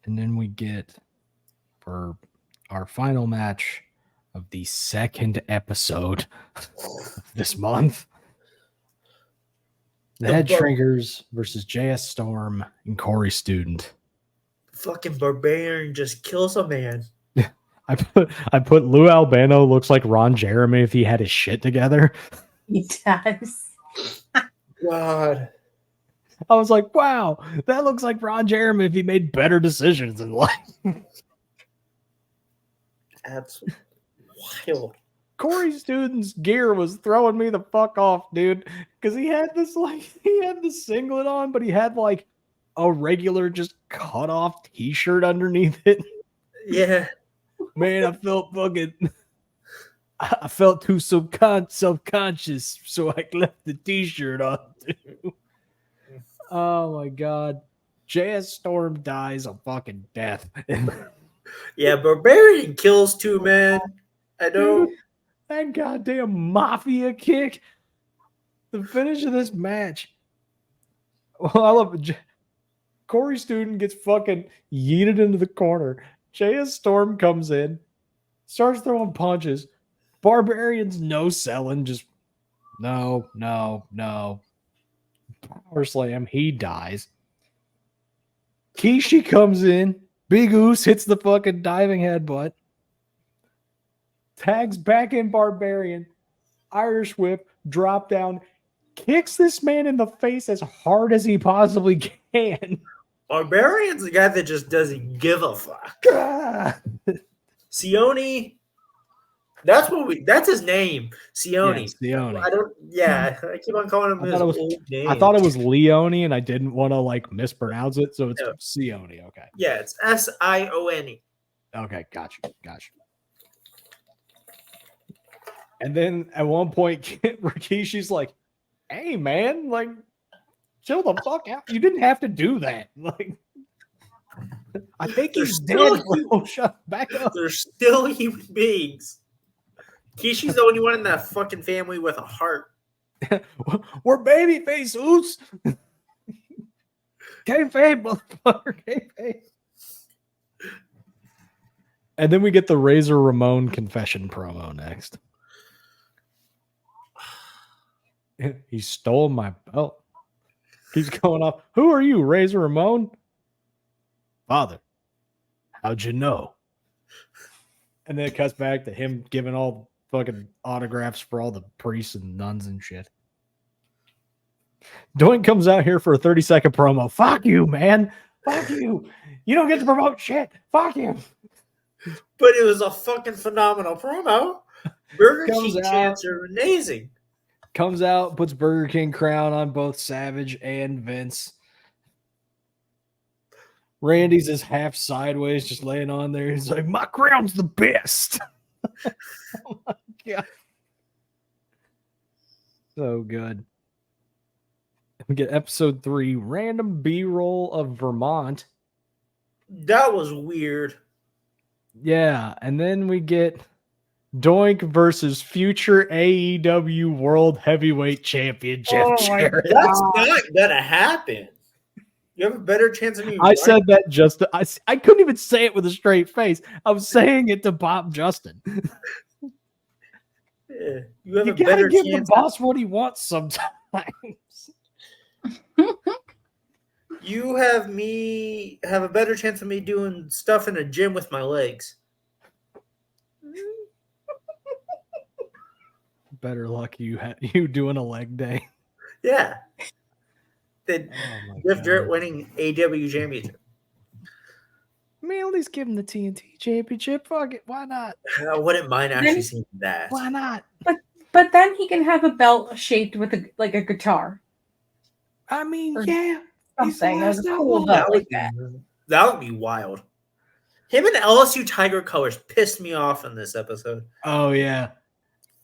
And then we get for our final match of the second episode of this month. The Head Shrinkers versus JS Storm and Corey Student. Fucking Barbarian just kills a man. I put Lou Albano looks like Ron Jeremy if he had his shit together. He does. God. I was like, wow, that looks like Ron Jeremy if he made better decisions in life. That's wild. Corey Student's gear was throwing me the fuck off, dude. Because he had the singlet on, but he had like a regular just cut off t-shirt underneath it. Yeah. Man, I felt too self-conscious, so I left the t-shirt on too. Oh my god. JS Storm dies a fucking death. Yeah, Barbarian kills too, man. I know. That goddamn mafia kick. The finish of this match. Well, I love it. Corey Student gets fucking yeeted into the corner. JS Storm comes in, starts throwing punches. Barbarian's no selling, just no. Power slam, he dies. Kishi comes in, Big Oos hits the fucking diving headbutt. Tags back in Barbarian, Irish whip, drop down, kicks this man in the face as hard as he possibly can. Barbarian's the guy that just doesn't give a fuck. Sione, that's his name. Sione. Yeah, Sione. I keep on calling him his old name. I thought it was Leone and I didn't want to like mispronounce it, so it's Sione. Okay. Yeah, it's Sione. Okay, gotcha. And then at one point, Rikishi's like, hey man, like, chill the fuck out. You didn't have to do that. Like, I think he's dead, bro. Shut back up. They're still human beings. Kishi's the only one in that fucking family with a heart. We're babyface oops. Kayfabe, motherfucker. Kayfabe. And then we get the Razor Ramon confession promo next. He stole my belt. He's going off. Who are you, Razor Ramon? Father. How'd you know? And then it cuts back to him giving all fucking autographs for all the priests and nuns and shit. Doink comes out here for a 30-second promo. Fuck you, man. Fuck you. You don't get to promote shit. Fuck you. But it was a fucking phenomenal promo. Burger King chants are amazing. Comes out, puts Burger King crown on both Savage and Vince. Randy's is half sideways, just laying on there. He's like, my crown's the best. Oh my God. So good. We get episode 3, random B-roll of Vermont. That was weird. Yeah, and then we get Doink versus future AEW World Heavyweight Championship. That's not gonna happen. You have a better chance of me. I said that just I couldn't even say it with a straight face. I was saying it to Bob Justin. Yeah, you have You a gotta better give chance. the boss what he wants sometimes. You have a better chance of me doing stuff in a gym with my legs. Better luck you doing a leg day. Yeah. Than Jeff God. Jarrett winning AW championship. Man, at least give him the TNT championship. Fuck it. Why not? I wouldn't mind actually seeing that. Why not? But then he can have a belt shaped with a guitar. I mean, Or yeah. he's the something. That was last a cool outlaw. belt That like would, that. that would be wild. Him and LSU Tiger colors pissed me off in this episode. Oh yeah,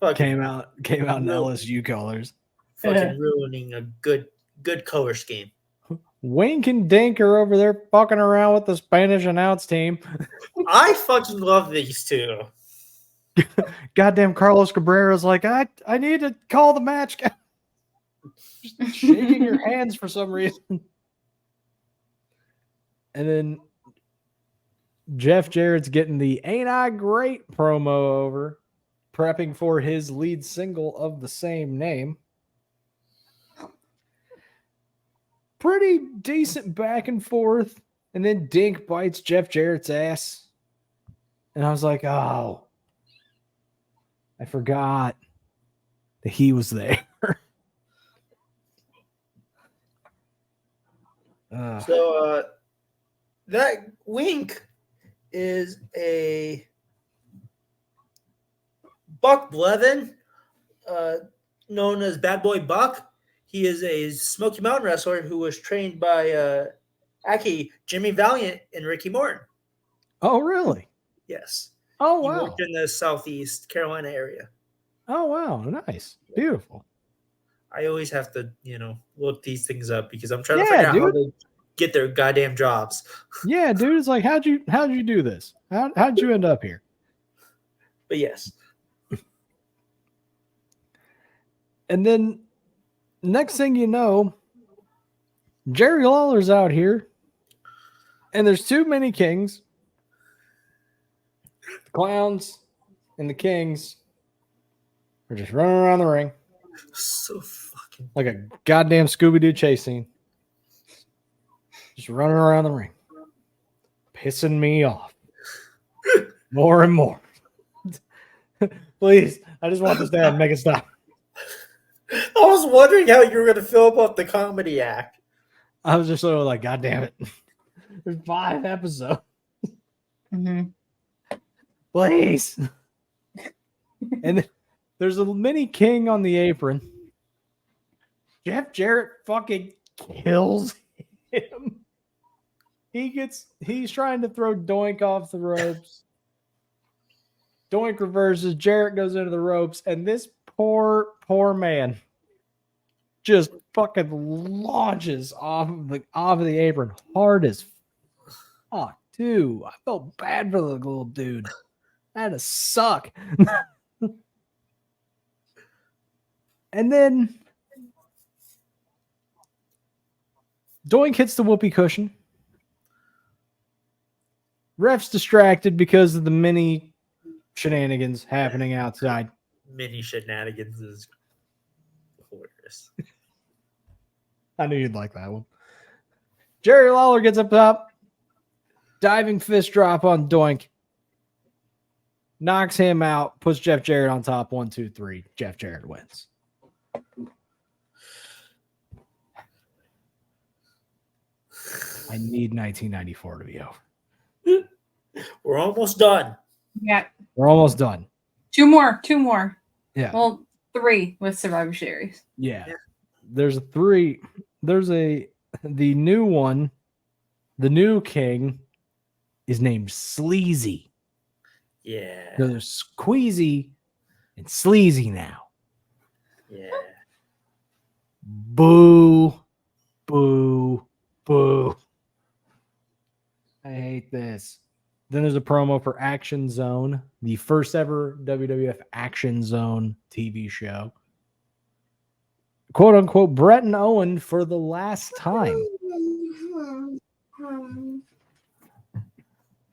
Fucking, came out in Real- LSU colors. fucking ruining a good color scheme. Wink and Dink are over there fucking around with the Spanish announce team. I fucking love these two. Goddamn Carlos Cabrera's like, I need to call the match. Just shaking your hands for some reason. And then Jeff Jarrett's getting the Ain't I Great promo over, prepping for his lead single of the same name. Pretty decent back and forth. And then Dink bites Jeff Jarrett's ass. And I was like, oh, I forgot that he was there. So that Wink is a Buck Blevin, known as Bad Boy Buck. He is a Smoky Mountain wrestler who was trained by actually Jimmy Valiant and Ricky Morton. Oh, really? Yes. Oh, He wow. worked in the Southeast Carolina area. Oh, wow. Nice. Beautiful. I always have to, look these things up because I'm trying to Yeah, figure out how dude. they get their goddamn jobs. Yeah, dude. It's like, how'd you do this? How'd you end up here? But yes. And then next thing you know, Jerry Lawler's out here, and there's too many kings. The clowns and the kings are just running around the ring So fucking like a goddamn Scooby-Doo chase scene. Just running around the ring. Pissing me off. More and more. Please, I just want this to make it stop. I was wondering how you were going to fill up the comedy act. I was just sort of like, God damn it. There's 5 episodes. Mhm. Please. And then there's a mini king on the apron. Jeff Jarrett fucking kills him. He's trying to throw Doink off the ropes. Doink reverses. Jarrett goes into the ropes, and this poor man just fucking launches off of the apron hard as fuck, too. I felt bad for the little dude. That'd suck. And then Doink hits the whoopee cushion. Ref's distracted because of the many shenanigans happening outside. Mini shenanigans is hilarious. I knew you'd like that one. Jerry Lawler gets up top. Diving fist drop on Doink. Knocks him out. Puts Jeff Jarrett on top. 1, 2, 3. Jeff Jarrett wins. I need 1994 to be over. We're almost done. Yeah. We're almost done. 2 more. 2 more. Yeah. Well, 3 with Survivor Series. Yeah. Yeah. There's 3. There's the new one. The new king is named Sleazy. Yeah. So there's Squeezy and Sleazy now. Yeah. Boo. Boo. Boo. I hate this. Then there's a promo for Action Zone, the first ever WWF Action Zone TV show. Quote unquote, Brett and Owen for the last time.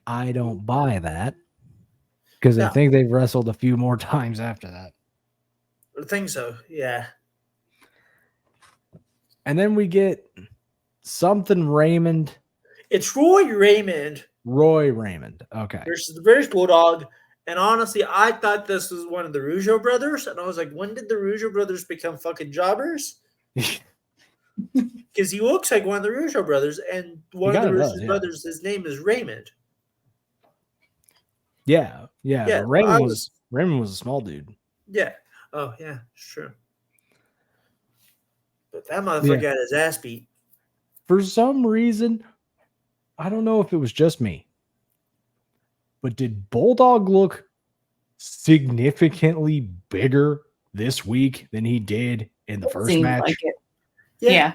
I don't buy that because I No. think they've wrestled a few more times after that. I think so. Yeah. And then we get something Raymond, It's Roy Raymond Roy Raymond. Okay. versus the British Bulldog. And honestly, I thought this was one of the Rougeau brothers. And I was like, when did the Rougeau brothers become fucking jobbers? Because he looks like one of the Rougeau brothers. And one of the kinda Rougeau does, yeah. brothers, his name is Raymond. Yeah. Yeah, But Raymond I was a small dude. Yeah. Oh, yeah. It's true. But that motherfucker got his ass beat. For some reason, I don't know if it was just me, but did Bulldog look significantly bigger this week than he did in the first Seems match? like it. Yeah. Yeah.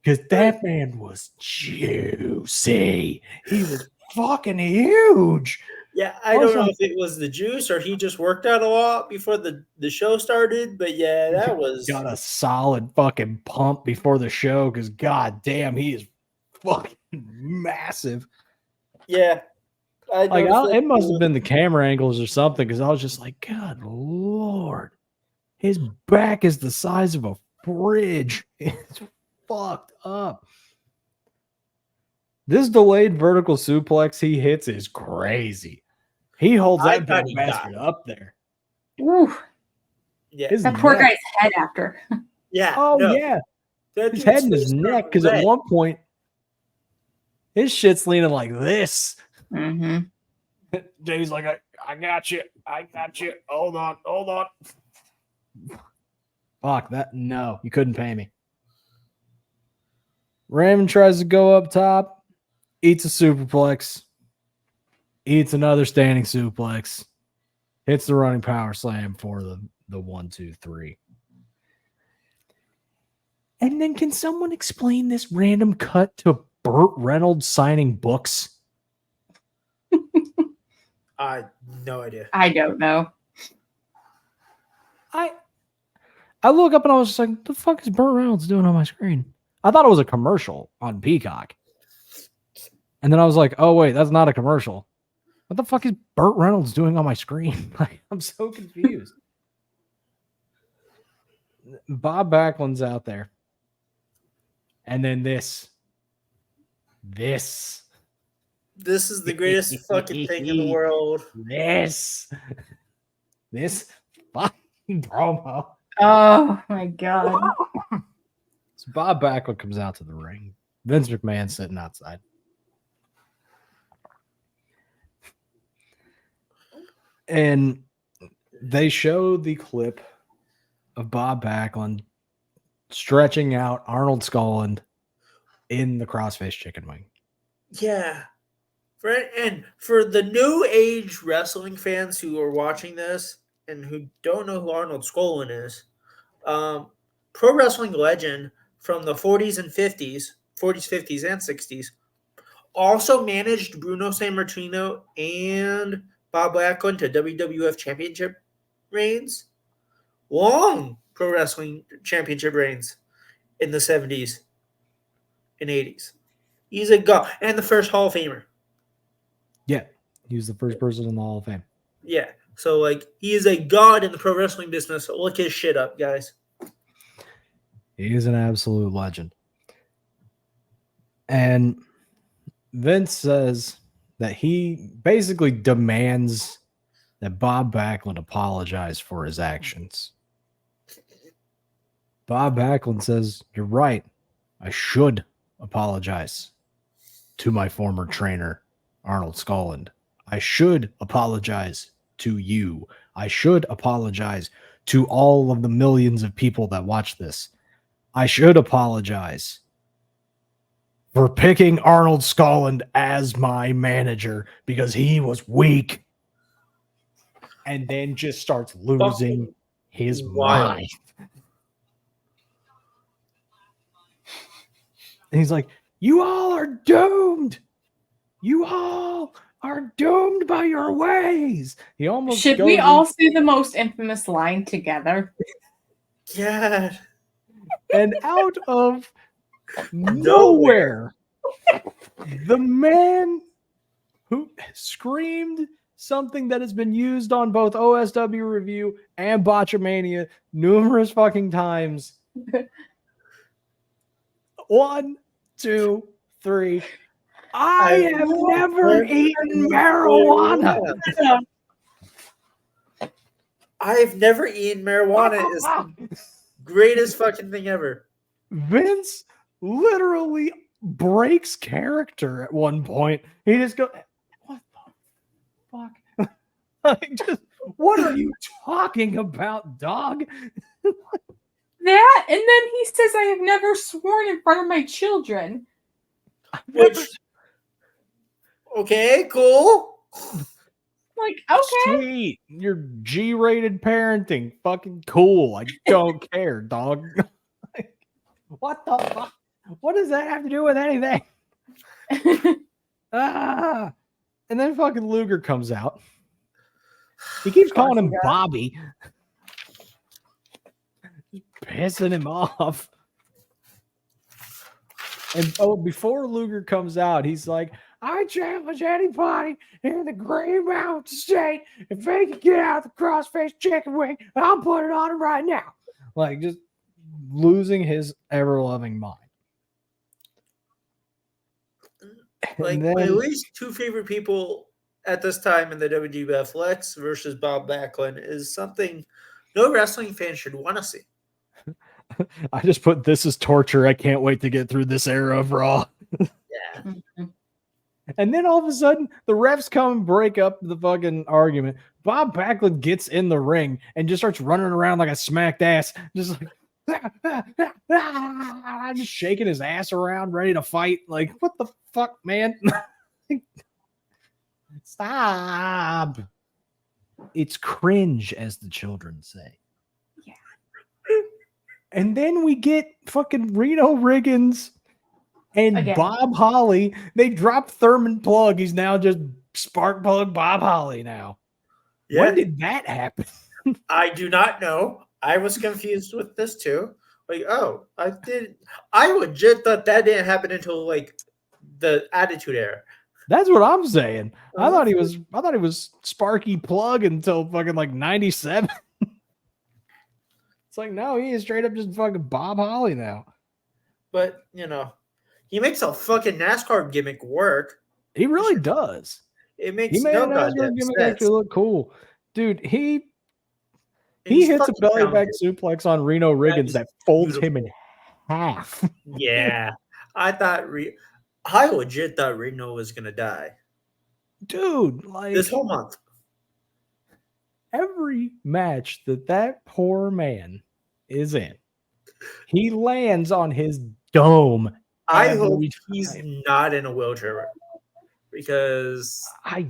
Because that man was juicy. He was fucking huge. Yeah, I don't know Also- if it was the juice or he just worked out a lot before the show started, but yeah, that was Got a solid fucking pump before the show because god damn, he is fucking massive. yeah. I Like noticed that it must have too. been the camera angles or something because I was just like, God Lord, his back is the size of a fridge. It's fucked up. This delayed vertical suplex he hits is crazy. He holds I that thought big he bastard died. up there. Ooh, Yeah, His that poor neck- guy's head after. yeah. Oh no, yeah, that his dude's head and his face neck. turned Because at red. one point, his shit's leaning like this. Mm-hmm. Jay's like, I got you. I got you. Hold on. Fuck that. No, you couldn't pay me. Raymond tries to go up top, eats a superplex, eats another standing suplex, hits the running power slam for the 1-2-3. And then can someone explain this random cut to Burt Reynolds signing books? I no idea. I don't know. I look up and I was just like, the fuck is Burt Reynolds doing on my screen? I thought it was a commercial on Peacock. And then I was like, oh, wait, that's not a commercial. What the fuck is Burt Reynolds doing on my screen? Like, I'm so confused. Bob Backlund's out there. And then this. This is the greatest fucking thing in the world. This fucking promo. Oh my god. So Bob Backlund comes out to the ring. Vince McMahon sitting outside. And they show the clip of Bob Backlund stretching out Arnold Skolland in the crossface chicken wing. Yeah. For the new age wrestling fans who are watching this and who don't know who Arnold Skolin is, pro wrestling legend from the 40s and 50s, 50s, and 60s, also managed Bruno Sammartino and Bob Backlund to WWF Championship reigns, long pro wrestling championship reigns in the 70s and 80s. He's a god and the first Hall of Famer. Yeah, he was the first person in the Hall of Fame. Yeah. So, like, he is a god in the pro wrestling business. So look his shit up, guys. He is an absolute legend. And Vince says that he basically demands that Bob Backlund apologize for his actions. Bob Backlund says, you're right. I should apologize to my former trainer, Arnold Skolland. I should apologize to you. I should apologize to all of the millions of people that watch this. I should apologize for picking Arnold Skolland as my manager because he was weak. And then just starts losing his wild. mind. And he's like, you all are doomed. You all are doomed by your ways. He almost Should goes we in- all say the most infamous line together? Yeah. and out of nowhere, the man who screamed something that has been used on both OSW Review and Botchamania numerous fucking times. 1, 2, 3. I have never eaten marijuana. I've never eaten marijuana. Is the greatest fucking thing ever. Vince literally breaks character at one point. He just goes, what the fuck? Like, just, what are you talking about, dog? That, and then he says, I have never sworn in front of my children. Which, okay, cool. Like, okay. Sweet. You're G-rated parenting. Fucking cool. I don't care, dog. What the fuck? What does that have to do with anything? And then fucking Luger comes out. He keeps calling him Bobby. Just pissing him off. And before Luger comes out, he's like, I challenge anybody in the Green Mountain State. If they can get out the crossface chicken wing, I'll put it on him right now. Like, just losing his ever-loving mind. Like, And then- my least two favorite people at this time in the WWF, Lex versus Bob Backlund, is something no wrestling fan should want to see. I just put this is torture. I can't wait to get through this era of Raw. Yeah. Mhm. And then all of a sudden, the refs come and break up the fucking argument. Bob Backlund gets in the ring and just starts running around like a smacked ass, just like just shaking his ass around, ready to fight. Like, what the fuck, man? Stop. It's cringe, as the children say. Yeah. And then we get fucking Reno Riggins and Again. Bob Holly. They dropped Thurman Plug. He's now just Spark Plug Bob Holly now. Yeah. When did that happen? I do not know. I was confused with this too. Like, oh, I legit thought that didn't happen until like the Attitude Era. That's what I'm saying. I thought he was Sparky Plug until fucking like 97. It's like, no, he is straight up just fucking Bob Holly now. But you know, he makes a fucking NASCAR gimmick work. He really does. It makes He made no a NASCAR goddamn gimmick sense. actually look cool. Dude, he He's hits a fucking belly back talented. suplex on Reno Riggins is that folds beautiful. him in half. Yeah, I thought I legit thought Reno was gonna die Dude, like this whole month. every match that poor man is in, he lands on his dome. I every hope he's time. not in a wheelchair because How I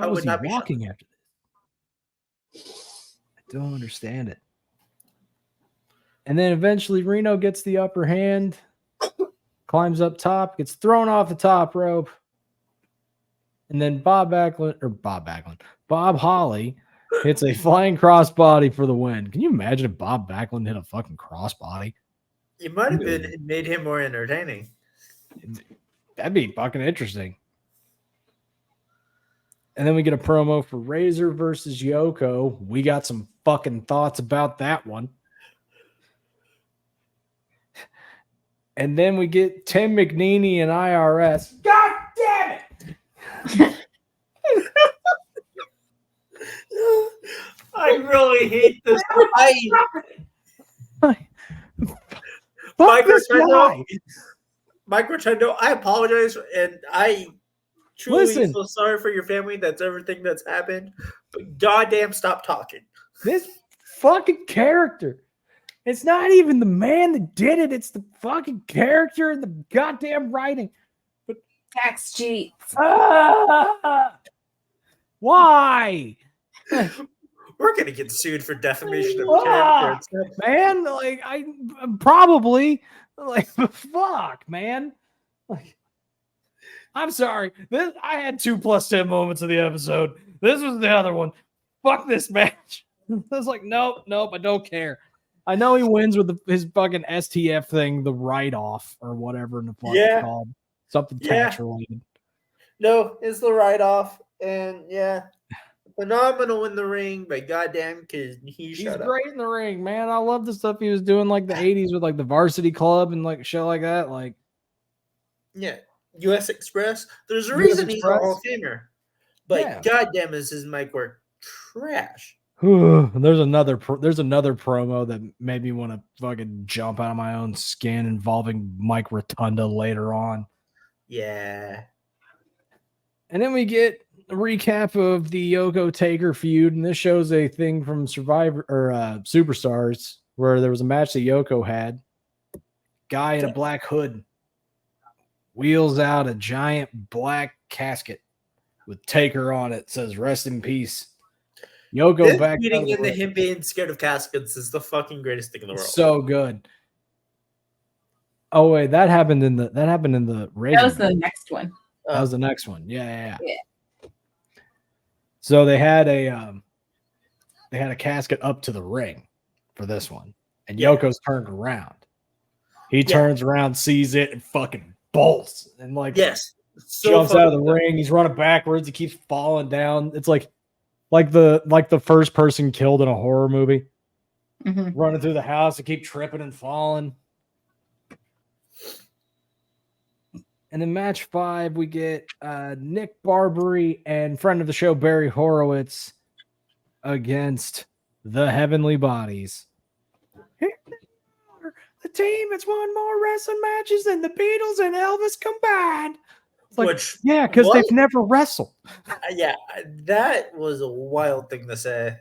was would he not be shocked. walking after this? I don't understand it. And then eventually Reno gets the upper hand, climbs up top, gets thrown off the top rope. And then Bob Holly hits a flying crossbody for the win. Can you imagine if Bob Backlund hit a fucking crossbody? it might have been made him more entertaining. That'd be fucking interesting. And then we get a promo for Razor versus Yoko. We got some fucking thoughts about that one. And then we get Tim McNeely and IRS. God damn it! I really hate this. Fuck Mike this guy. Mike Rotundo, I apologize, and I truly Listen. feel sorry for your family. That's everything that's happened. But goddamn, stop talking. This fucking character. It's not even the man that did it. It's the fucking character and the goddamn writing. Tax cheats. Why? We're gonna get sued for defamation of Ah, character. man, like I probably like fuck, man. Like, I'm sorry. I had 2 + 10 moments of the episode. This was the other one. Fuck this match. I was like, nope, I don't care. I know he wins with his fucking STF thing, the write-off or whatever in the fuck Yeah. it's called. Something Yeah. tax related. No, it's the write-off, and yeah, phenomenal in the ring, but goddamn, because He's shut up. great in the ring, man. I love the stuff he was doing like the 80s with like the Varsity Club and like shit like that. Like, Yeah, U.S. Express. There's a US reason he's a Express. Hall of Famer, but Yeah. goddamn, is his mic work trash? there's another promo that made me want to fucking jump out of my own skin involving Mike Rotunda later on. Yeah, And then we get a recap of the Yoko Taker feud, and this shows a thing from Survivor or Superstars where there was a match that Yoko had. Guy in a black hood wheels out a giant black casket with Taker on it. Says "Rest in peace." Yoko This back meeting out of in the the ring. him being scared of caskets is the fucking greatest thing in the world. So good. Oh wait, that happened in the Razor. That was match. the next one. That was the next one. Yeah. Yeah. So they had a casket up to the ring for this one, and Yeah. Yoko's turned around. He turns around, sees it, and fucking bolts, and yes, so jumps out of the fucking good. ring. He's running backwards. He keeps falling down. It's like the first person killed in a horror movie, Mhm. running through the house and keep tripping and falling. And in match 5, we get Nick Barbary and friend of the show Barry Horowitz against the Heavenly Bodies. The team has won more wrestling matches than the Beatles and Elvis combined. It's like, Which yeah, because what? they've never wrestled. Yeah, that was a wild thing to say.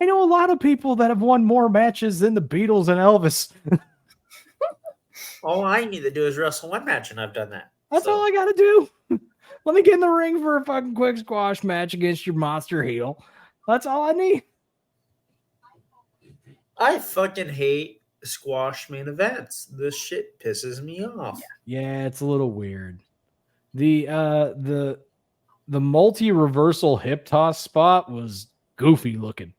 I know a lot of people that have won more matches than the Beatles and Elvis. All I need to do is wrestle one match, and I've done that. That's So, all I got to do. Let me get in the ring for a fucking quick squash match against your monster heel. That's all I need. I fucking hate squash main events. This shit pisses me off. Yeah, it's a little weird. The multi-reversal hip toss spot was goofy looking.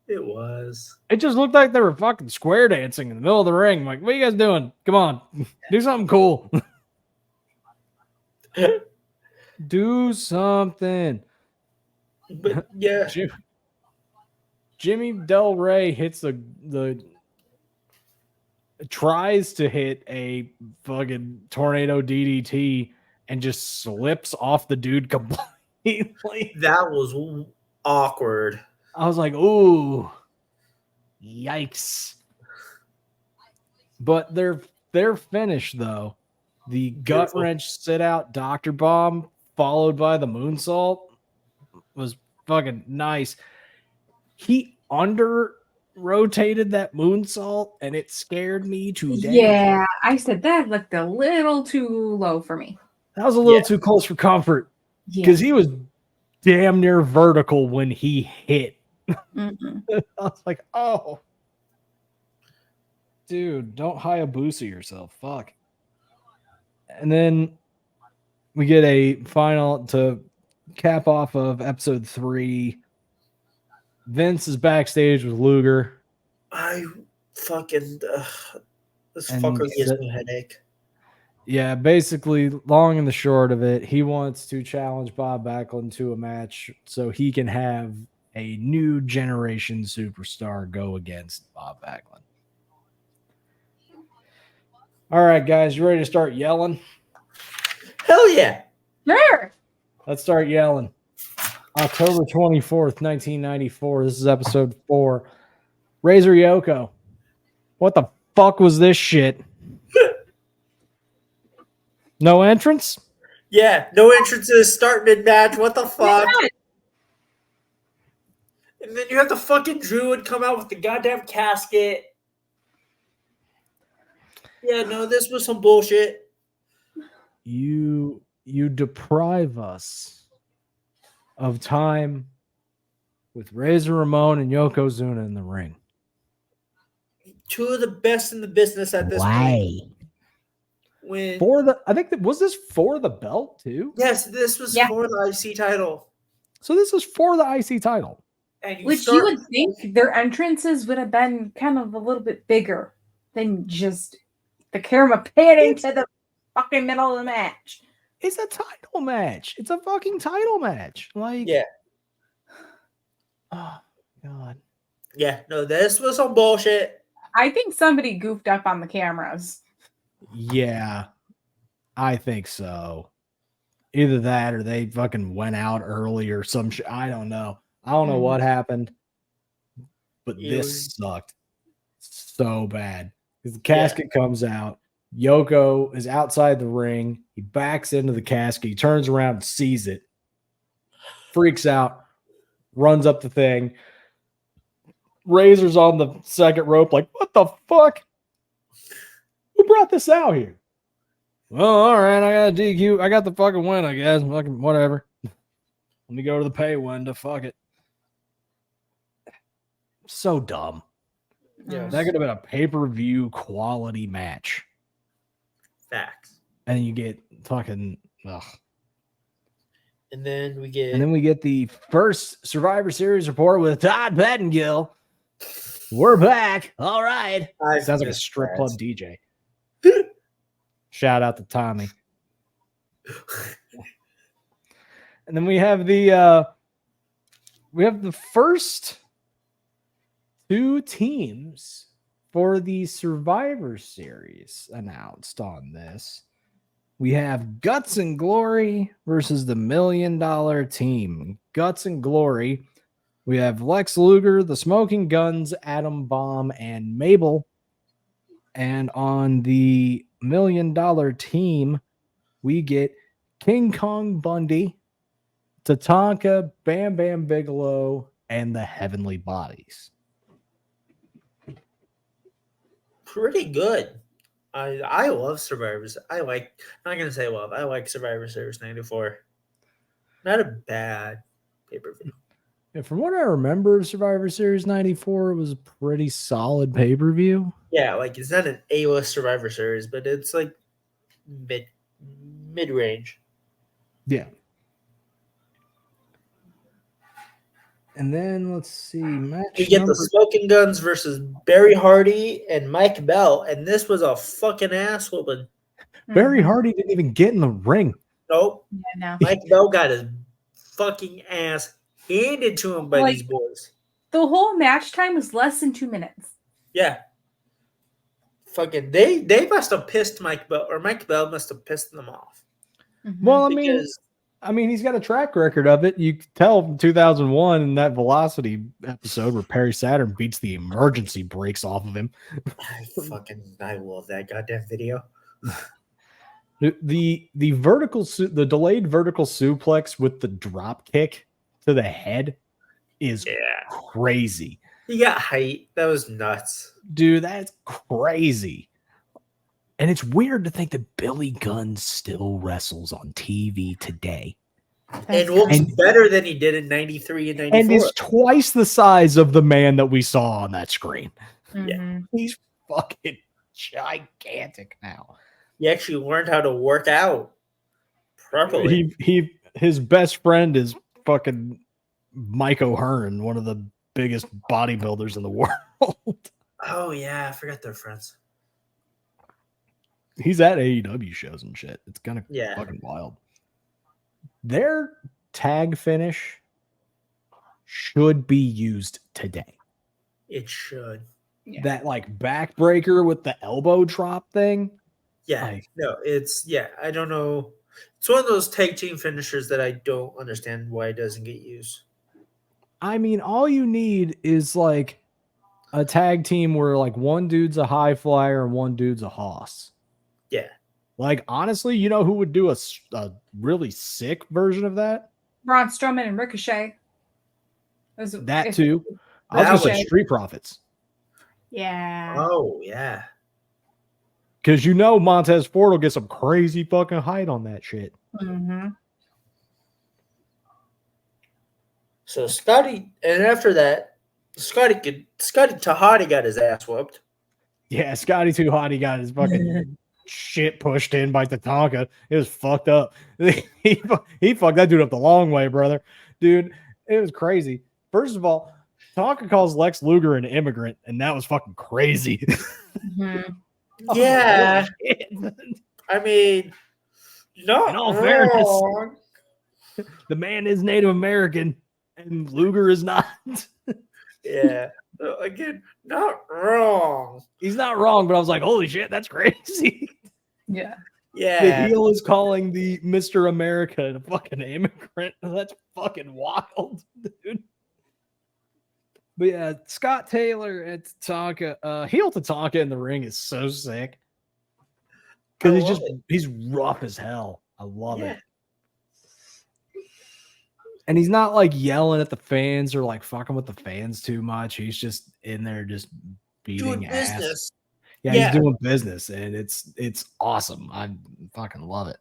It was. It just looked like they were fucking square dancing in the middle of the ring. I'm like, what are you guys doing? Come on, do something cool. Do something. But yeah, Jimmy Del Rey hits the tries to hit a fucking tornado DDT and just slips off the dude completely. that was awkward. I was like, ooh, yikes. But they're finished though. The gut Beautiful. wrench sit out Dr. Bomb followed by the moonsault was fucking nice. He under rotated that moonsault and it scared me to death. Yeah, I said that looked a little too low for me. That was a little Yeah. too close for comfort Yeah. because he was damn near vertical when he hit. Mm-mm. I was like, oh, dude, don't Hayabusa yourself. Fuck. And then we get a final to cap off of episode 3. Vince is backstage with Luger. I fucking this And fucker gives the- me a headache. Yeah, basically, long and the short of it, he wants to challenge Bob Backlund to a match so he can have a new generation superstar go against Bob Backlund. All right, guys, you ready to start yelling? Hell yeah! Sure. Let's start yelling. October 24th, 1994. This is episode 4. Razor Yoko. What the fuck was this shit? No entrance? Yeah, no entrances, start mid match. What the fuck? Yeah. And then you have the fucking Druid come out with the goddamn casket. Yeah, no, this was some bullshit. You deprive us of time with Razor Ramon and Yokozuna in the ring. Two of the best in the business at this point. When I think that was this for the belt too. yes, this was Yeah. for the IC title. So this is for the IC title. And you Which start, you would think their entrances would have been kind of a little bit bigger than just the camera panning to the fucking middle of the match. It's a title match. It's a fucking title match. Like, Yeah. oh god. yeah, no, this was some bullshit. I think somebody goofed up on the cameras. Yeah, I think so. Either that or they fucking went out early or some shit. I don't know. I don't know what happened, but this sucked so bad. Because the casket comes out. Yoko is outside the ring. He backs into the casket. He turns around and sees it. Freaks out. Runs up the thing. Razor's on the second rope, like, what the fuck? Who brought this out here? Well, all right, I got a DQ. I got the fucking win, I guess. Fucking whatever. Let me go to the pay window. Fuck it. So dumb. Yes. That could have been a pay-per-view quality match. Facts. And then you get fucking ugh. And then we get. And then we get the first Survivor Series report with Todd Pettengill. We're back. All right. Sounds like a strip club DJ. Shout out to Tommy. And then we have the first two teams for the Survivor Series announced on this. We have Guts and Glory versus the $1 Million Team. Guts and Glory. We have Lex Luger, the Smoking Guns, Adam Bomb, and Mabel. And on the $1 Million Team, we get King Kong Bundy, Tatanka, Bam Bam Bigelow, and the Heavenly Bodies. Pretty good. I love Survivors. I'm not gonna say love. I like Survivor Series 94. Not a bad pay-per-view. Yeah, from what I remember of Survivor Series 94, it was a pretty solid pay-per-view. Yeah, like it's not an A-list Survivor Series, but it's like mid-range. Yeah. And then let's see, match You get the Smoking Guns versus Barry Hardy and Mike Bell, and this was a fucking ass whooping. Barry Hardy didn't even get in the ring. Nope. Yeah, no. Mike Bell got his fucking ass handed to him by these boys. The whole match time was less than 2 minutes. Yeah. Fucking they must have pissed Mike Bell, or Mike Bell must have pissed them off. Mm-hmm. Well, I mean, he's got a track record of it. You could tell from 2001 in that Velocity episode where Perry Saturn beats the emergency brakes off of him. I love that goddamn video. The the delayed vertical suplex with the drop kick to the head is crazy. He got height. That was nuts. Dude, that's crazy. And it's weird to think that Billy Gunn still wrestles on TV today. And looks better than he did in 93 and 94. And is twice the size of the man that we saw on that screen. Mm-hmm. Yeah. He's fucking gigantic now. He actually learned how to work out properly. His best friend is fucking Mike O'Hearn, one of the biggest bodybuilders in the world. Oh, yeah. I forgot they're friends. He's at AEW shows and shit. It's kind of fucking wild. Their tag finish should be used today. It should. Yeah. That like backbreaker with the elbow drop thing. Yeah. I don't know. It's one of those tag team finishers that I don't understand why it doesn't get used. I mean, all you need is like a tag team where like one dude's a high flyer and one dude's a hoss. Yeah. Like, honestly, you know who would do a really sick version of that? Braun Strowman and Ricochet. That too. I was going to say Street Profits. Yeah. Oh, yeah. Because you know Montez Ford will get some crazy fucking height on that shit. Mm-hmm. So Scotty, and after that, Scotty Tahati got his ass whooped. Yeah, Scotty Too Hot, he got his fucking shit pushed in by Tatanka. It was fucked up. He fucked that dude up the long way, brother. Dude, it was crazy. First of all, Tatanka calls Lex Luger an immigrant, and that was fucking crazy. Mm-hmm. Yeah. I mean, not in all wrong. fairness, the man is Native American, and Luger is not. Yeah. Again, not wrong. He's not wrong, but I was like, holy shit, that's crazy. Yeah. Yeah. The heel is calling the Mr. America a fucking immigrant. That's fucking wild, dude. But yeah, Scott Taylor and Tatanka, heel Tatanka in the ring is so sick. Because he's rough as hell. I love it. And he's not like yelling at the fans or like fucking with the fans too much. He's just in there just beating Doing ass. business. Yeah, Yeah. he's doing business and it's awesome. I fucking love it.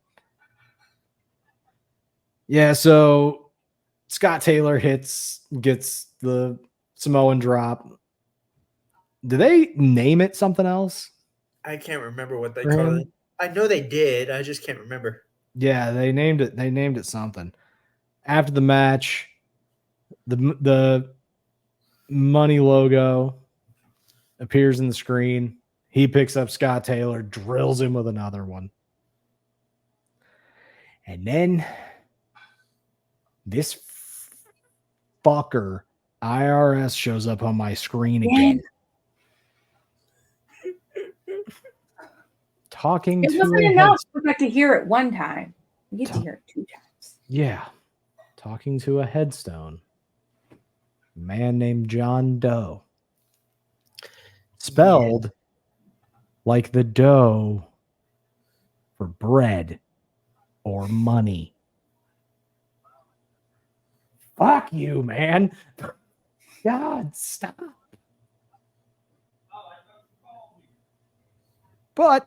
Yeah, so Scott Taylor gets the Samoan drop. Do they name it something else? I can't remember what they For call him? it. I know they did. I just can't remember. Yeah, they named it something. After the match, the money logo appears in the screen. He picks up Scott Taylor, drills him with another one. And then this fucker IRS shows up on my screen again. Talking It to wasn't a enough. We got to hear it one time. We get to Ta- hear it 2 times. yeah, talking to a headstone. Man named John Doe. Spelled like the dough for bread or money. Fuck you, man. God, stop. But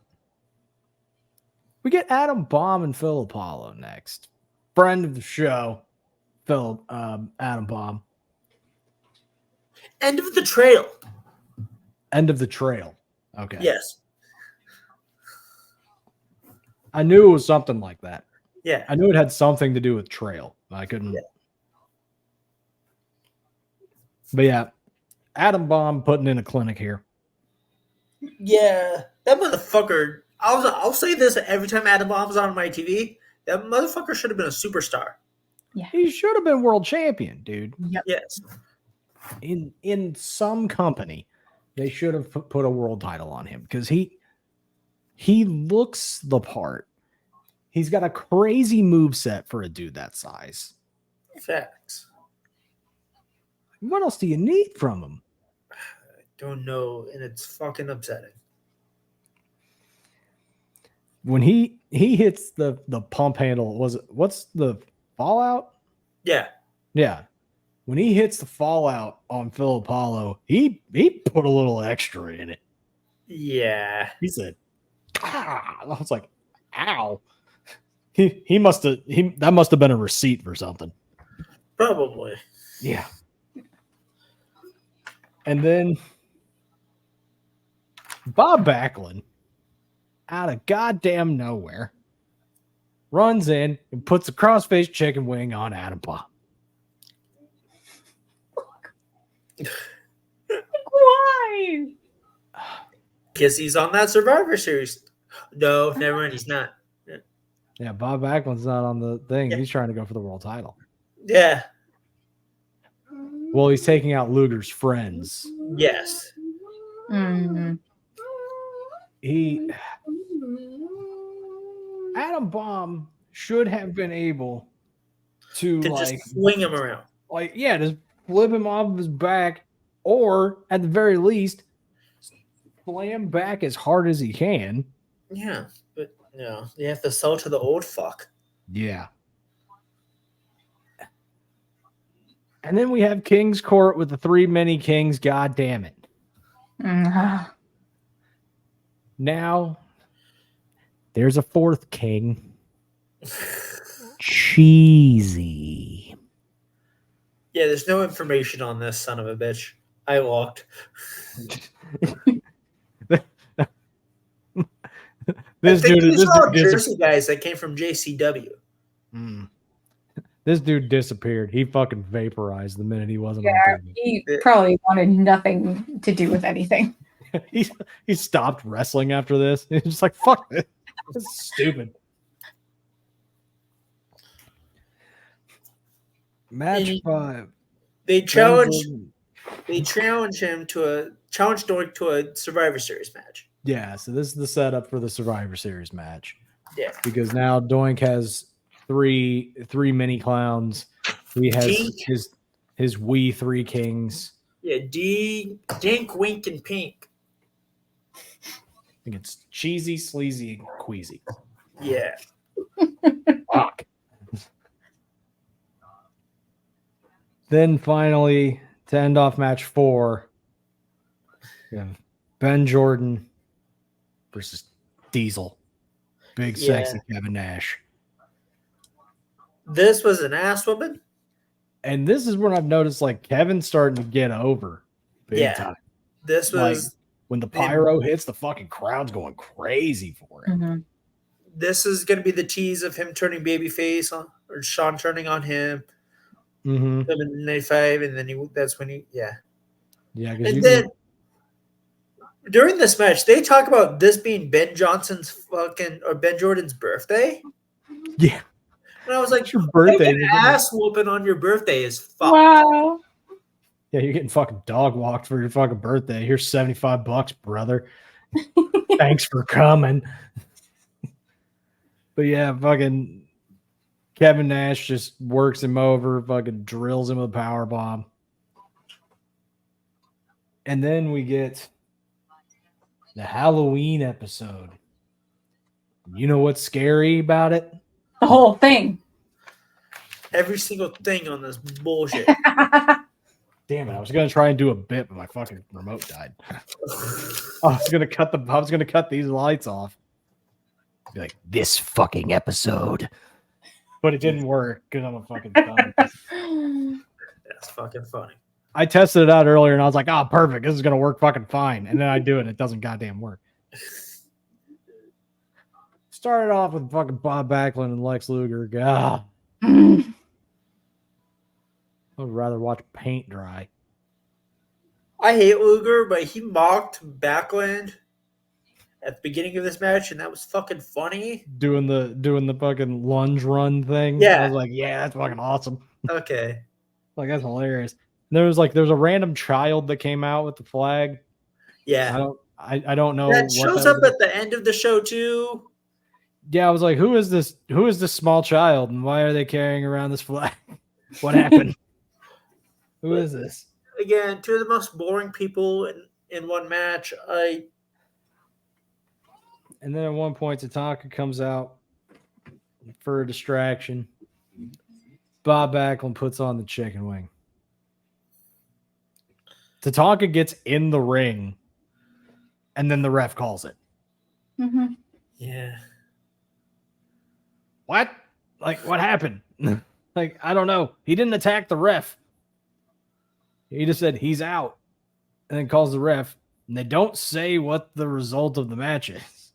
we get Adam Bomb and Phil Apollo next. Friend of the show, Adam Bomb. End of the trail. End of the trail. Okay. Yes. I knew it was something like that. Yeah. I knew it had something to do with trail. I couldn't. Yeah. But yeah, Adam Bomb putting in a clinic here. Yeah. That motherfucker. I'll say this every time Adam Bomb's on my TV. That motherfucker should have been a superstar. He should have been world champion, dude. Yes. In some company, they should have put a world title on him because he looks the part. He's got a crazy moveset for a dude that size. Facts. What else do you need from him? I don't know, and it's fucking upsetting. When he hits the pump handle, what's the fallout? Yeah. Yeah. When he hits the fallout on Phil Apollo, he put a little extra in it. Yeah. He said, ah. I was like, ow. That must have been a receipt for something. Probably. Yeah. And then Bob Backlund, out of goddamn nowhere, runs in and puts a crossface chicken wing on Adam Bomb. Why? Because he's on that Survivor Series. No, never mind. He's not. Yeah, Bob Backlund's not on the thing. Yeah. He's trying to go for the world title. Yeah. Well, he's taking out Luger's friends. Yes. Mhm. Adam Bomb should have been able to Just swing him around. just flip him off of his back, or at the very least, slam back as hard as he can. Yeah. But no, you have to sell to the old fuck. Yeah. And then we have King's Court with the 3 mini kings. God damn it. Mhm. Now, there's a 4th king. Cheesy. Yeah, there's no information on this son of a bitch. I looked. This I think dude, these are all Jersey guys that came from JCW. This dude disappeared. He fucking vaporized the minute he wasn't on Yeah, TV. he probably wanted nothing to do with anything. He stopped wrestling after this. He's just like, fuck this. This is stupid. Match 5. They challenged him to Doink to a Survivor Series match. Yeah, so this is the setup for the Survivor Series match. Yeah. Because now Doink has three mini clowns. He has his wee 3 kings. Yeah, Dink, Wink, and Pink. I think it's cheesy, sleazy, and queasy. Yeah. Fuck. Then finally, to end off match 4, we have Ben Jordan versus Diesel. Big sexy Kevin Nash. This was an ass whooping. And this is when I've noticed like Kevin's starting to get over big time. This Like was when the pyro hits, the fucking crowd's going crazy for it. Mm-hmm. this is going to be the tease of him turning babyface on, or Sean turning on him. Mm-hmm. Him in 95, and then that's when he Yeah, And then during this match, they talk about this being Ben Jordan's birthday. Yeah. And I was like, It's your birthday. an ass whooping on your birthday is fucked. Wow. Yeah, you're getting fucking dog walked for your fucking birthday. Here's $75, brother. Thanks for coming. But yeah, fucking Kevin Nash just works him over, fucking drills him with a power bomb. And then we get the Halloween episode. You know what's scary about it? The whole thing. Every single thing on this bullshit. Damn it! I was gonna try and do a bit, but my fucking remote died. I was gonna cut these lights off. Be like this fucking episode, but it didn't work because I'm a fucking dumb. That's fucking funny. I tested it out earlier and I was like, "Oh, perfect! This is gonna work fucking fine." And then I do it, and it doesn't goddamn work. Started off with fucking Bob Backlund and Lex Luger. God, I would rather watch paint dry. I hate Luger, but he mocked Backlund at the beginning of this match, and that was fucking funny. Doing the fucking lunge run thing. Yeah. I was like, yeah, that's fucking awesome. Okay. Like that's hilarious. And there's a random child that came out with the flag. Yeah. I don't know. That what shows that up was. at the end of the show too. Yeah, I was like, who is this small child and why are they carrying around this flag? What happened? Who is this? Again, two of the most boring people in one match. And then at one point, Tatanka comes out for a distraction. Bob Backlund puts on the chicken wing. Tatanka gets in the ring, and then the ref calls it. Mm-hmm. Yeah. What? Like, what happened? Like, I don't know. He didn't attack the ref. He just said he's out and then calls the ref. And they don't say what the result of the match is.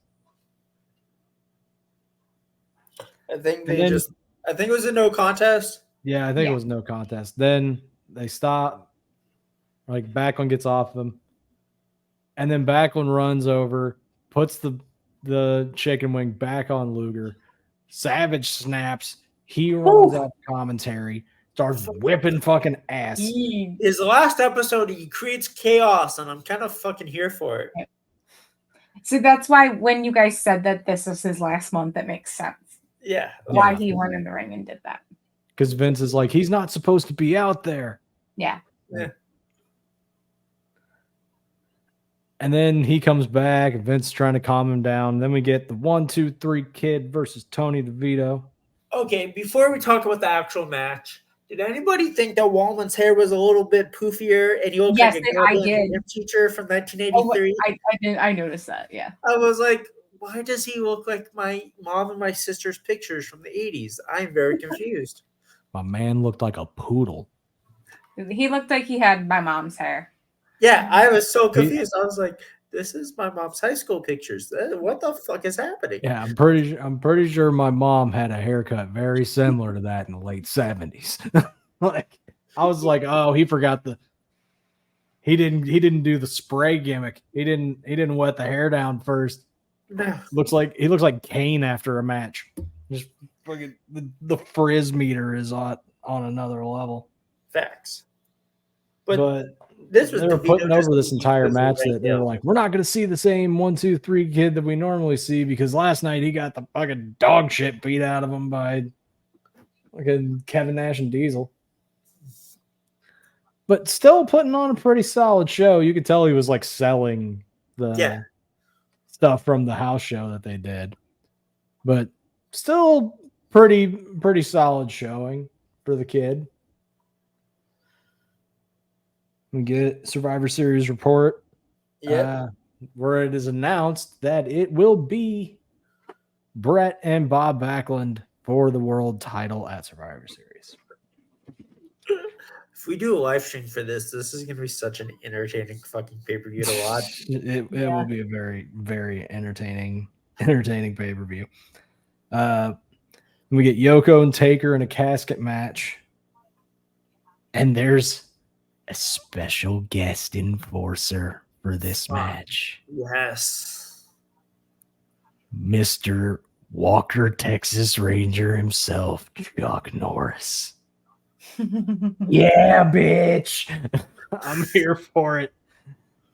I think And then- I think it was a no contest. Yeah, I think it was no contest. Then they stop. Like, Backlund gets off them. And then Backlund runs over, puts the chicken wing back on Luger. Savage snaps. He runs out commentary, starts whipping fucking ass. His last episode, he creates chaos, and I'm kind of fucking here for it. So that's why when you guys said that this was his last month, it makes sense. Yeah. Why he went in the ring and did that. Because Vince is like, he's not supposed to be out there. Yeah. Yeah. And then he comes back, and Vince is trying to calm him down. Then we get the 1, 2, 3 Kid versus Tony DeVito. Okay, before we talk about the actual match, did anybody think that Wallman's hair was a little bit poofier and he looked Yes, like a I goblin did. gym teacher from Oh, 1983? I noticed that. Yeah. I was like, why does he look like my mom and my sister's pictures from the 80s? I'm very confused. My man looked like a poodle. He looked like he had my mom's hair. Yeah, I was so confused. I was like, this is my mom's high school pictures. What the fuck is happening? Yeah, I'm pretty sure my mom had a haircut very similar to that in the late 70s. Like, I was like, oh, he forgot he didn't do the spray gimmick. He didn't wet the hair down first. No. He looks like Kane after a match. Just fucking the frizz meter is on another level. Facts. But this was they were DeVito putting just over this being entire this match right that they were now. like, we're not going to see the same 1, 2, 3 Kid that we normally see because last night he got the fucking dog shit beat out of him by fucking Kevin Nash and Diesel. But still putting on a pretty solid show. You could tell he was like selling the stuff from the house show that they did. But still pretty solid showing for the Kid. We get Survivor Series report. Yep. Where it is announced that it will be Brett and Bob Backlund for the world title at Survivor Series. If we do a live stream for this is going to be such an entertaining fucking pay-per-view to watch. It Yeah. will be a very, very entertaining pay-per-view. We get Yoko and Taker in a casket match. And there's a special guest enforcer for this match. Yes. Mr. Walker, Texas Ranger himself, Chuck Norris. Yeah, bitch. I'm here for it.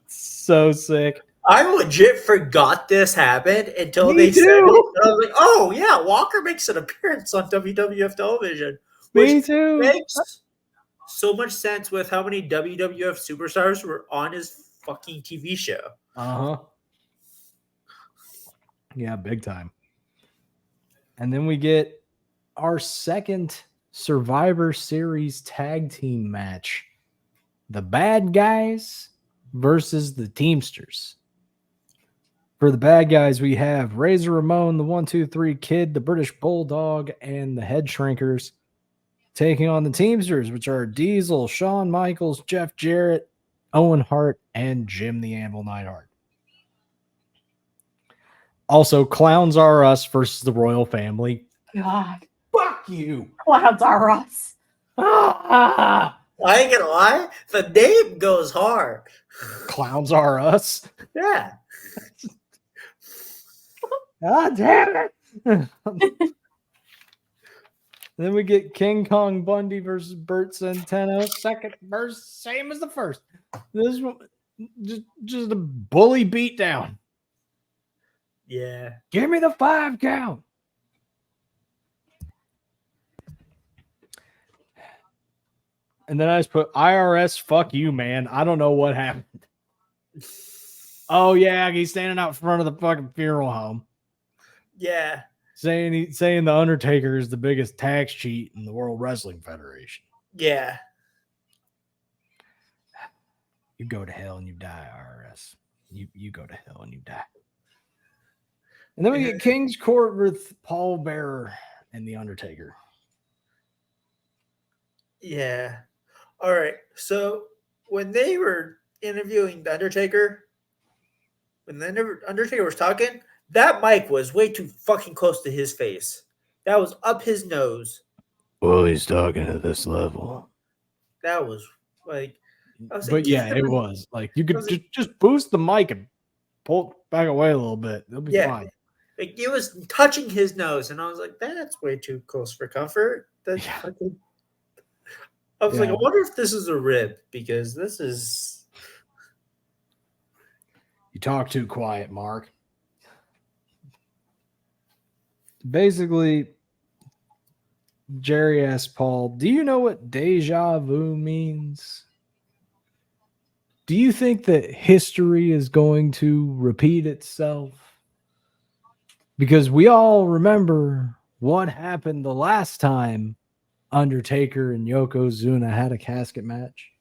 So sick. I legit forgot this happened until Me they said it. too. I was like, oh, yeah, Walker makes an appearance on WWF television. Me Which too. makes so much sense with how many WWF superstars were on his fucking TV show. Uh-huh. Yeah, big time. And then we get our second Survivor Series tag team match. The Bad Guys versus the Teamsters. For the Bad Guys, we have Razor Ramon, the 1-2-3 Kid, the British Bulldog, and the Head Shrinkers taking on the Teamsters, which are Diesel, Shawn Michaels, Jeff Jarrett, Owen Hart, and Jim the Anvil Neidhart. Also, Clowns Are Us versus the Royal Family. God, Fuck you. clouds are us. Ah! I ain't gonna lie, the name goes hard. Clowns Are Us. Yeah. Ah, damn it. Then we get King Kong Bundy versus Bert Centeno. Second verse, same as the first. This one, just a bully beatdown. Yeah. Give me the 5 count. And then I just put IRS, fuck you, man. I don't know what happened. Oh, yeah, he's standing out front of the fucking funeral home. Yeah. Saying the Undertaker is the biggest tax cheat in the World Wrestling Federation. Yeah. You go to hell and you die, IRS. You go to hell and you die. And then we get King's Court with Paul Bearer and the Undertaker. Yeah. All right. So when they were interviewing the Undertaker, when the Undertaker was talking, that mic was way too fucking close to his face. That was up his nose. Well, he's talking at this level. That was like, I was But like, yeah, it was like you could just boost the mic and pull it back away a little bit. It'll be fine. Like it was touching his nose, and I was like, that's way too close for comfort. That's Yeah. fucking. I was like, I wonder if this is a rib because this is. You talk too quiet, Mark. Basically, Jerry asked Paul, do you know what deja vu means? Do you think that history is going to repeat itself? Because we all remember what happened the last time Undertaker and Yokozuna had a casket match.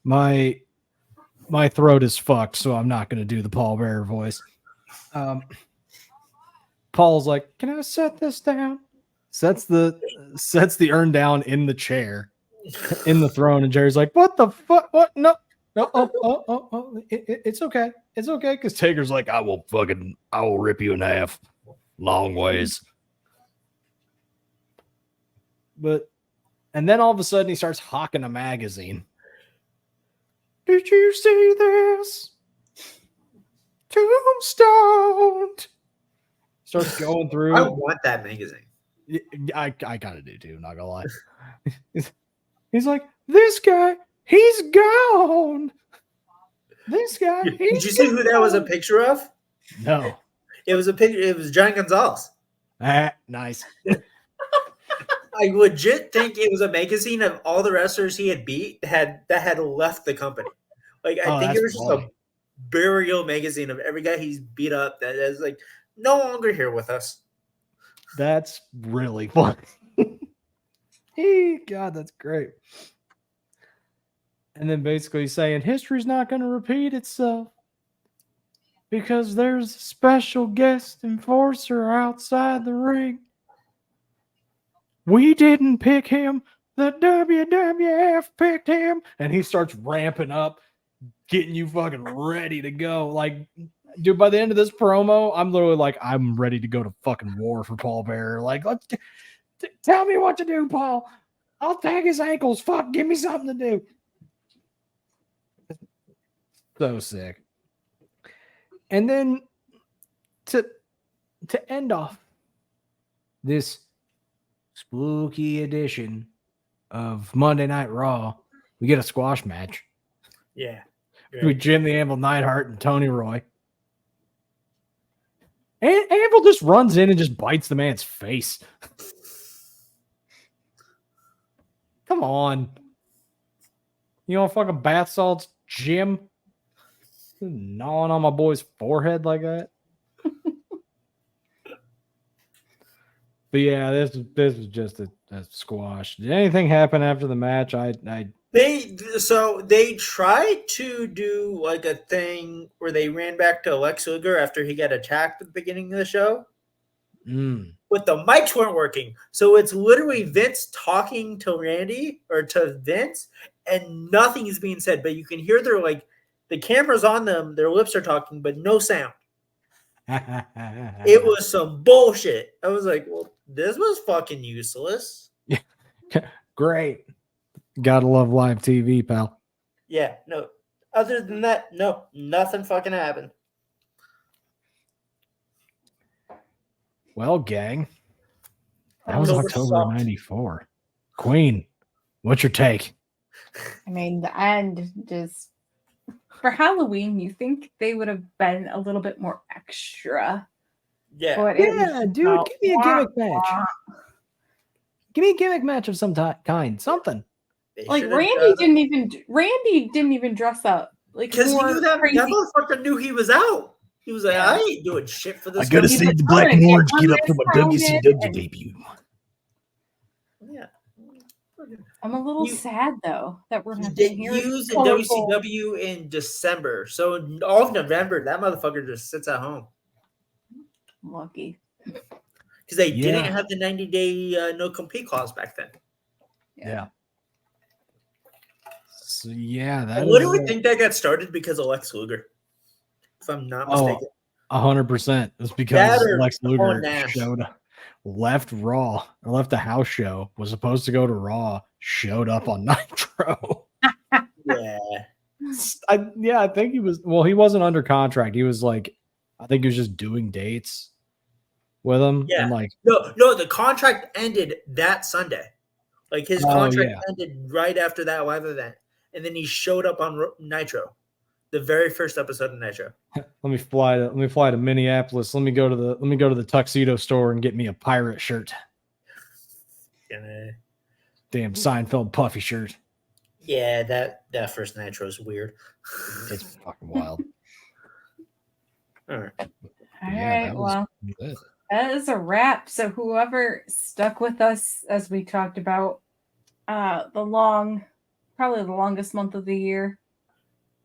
My throat is fucked, so I'm not going to do the Paul Bearer voice. Paul's like, can I set this down? Sets the urn down in the chair, in the throne, and Jerry's like, what the fuck? What? No. It's okay. It's okay. Because Taker's like, I will rip you in half long ways. And then all of a sudden he starts hawking a magazine. Did you see this? Tombstone. Starts going through. I want that magazine. I kind of do too, not gonna lie. He's like, this guy, he's gone. This guy, Did you see who that was a picture of? No. It was a picture. It was John Gonzalez. Nice. I legit think it was a magazine of all the wrestlers he had beat that had left the company. Like I think it was just a burial magazine of every guy he's beat up that is like no longer here with us. That's really funny. God, that's great. And then basically saying history's not going to repeat itself because there's a special guest enforcer outside the ring. We didn't pick him. The WWF picked him. And he starts ramping up, getting you fucking ready to go. Like, dude, by the end of this promo, I'm literally like, I'm ready to go to fucking war for Paul Bearer. Like, let's tell me what to do, Paul. I'll tag his ankles. Fuck, give me something to do. So sick. And then to end off this spooky edition of Monday Night Raw, we get a squash match Yeah. with Jim the Anvil Neidhart and Tony Roy. And Anvil just runs in and just bites the man's face. Come on. You want fucking bath salts, Jim? Gnawing on my boy's forehead like that. But yeah, this was just a squash. Did anything happen after the match? They tried to do like a thing where they ran back to Lex Luger after he got attacked at the beginning of the show. But the mics weren't working. So it's literally Vince talking to Randy or to Vince, and nothing is being said. But you can hear the camera's on them, their lips are talking, but no sound. It was some bullshit. I was like, well, this was fucking useless. Great. Gotta love live TV, pal. Yeah, no. Other than that, no, nothing fucking happened. Well, gang, that was October October sucked. 94. Queen, what's your take? I mean, the end just for Halloween, you think they would have been a little bit more extra. Yeah. But it was Yeah, just dude, about give me a gimmick match. wah. Give me a gimmick match of some kind. Something. They Like should've Randy done- didn't even dress up. Like Because he more knew that crazy. motherfucker knew he was out. He was like, Yeah. I ain't doing shit for this. I gotta He's see like, the I'm black gonna and get orange get up to my unsurrounded WCW and- debut. Yeah. I'm a little You- sad though that we're not They here. used in Colorful. WCW in December. So in all of November, that motherfucker just sits at home. Lucky. Because they didn't Yeah. have the 90-day no compete clause back then. Yeah. So yeah, I that literally is think that got started because of Lex Luger. If I'm not Oh, mistaken. 100%. It's because That or Lex Paul Luger Nash. left Raw or left the house show, was supposed to go to Raw, showed up on Nitro. Yeah. I think he wasn't under contract. He was like, I think he was just doing dates with him. Yeah. And like, No, the contract ended that Sunday. Like his Oh, contract yeah. ended right after that live event. And then he showed up on Nitro. The very first episode of Nitro. let me fly to Minneapolis. Let me go to the tuxedo store and get me a pirate shirt. Damn Seinfeld puffy shirt. Yeah, that first Nitro is weird. It's fucking wild. All right. All Yeah, right. that was Well, it. that is a wrap. So whoever stuck with us as we talked about probably the longest month of the year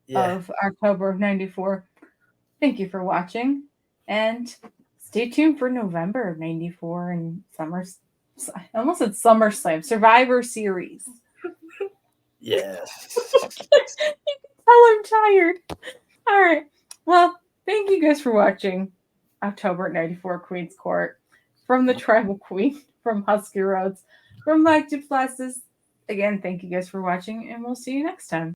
Yeah. of October of 94. Thank you for watching. And stay tuned for November of 94 and I almost said SummerSlam, Survivor Series. Yeah. You can tell I'm tired. All right. Well, thank you guys for watching October 94 Queen's Court. From the Tribal Queen, from Husky Roads, from Black Duplessis. Again, thank you guys for watching, and we'll see you next time.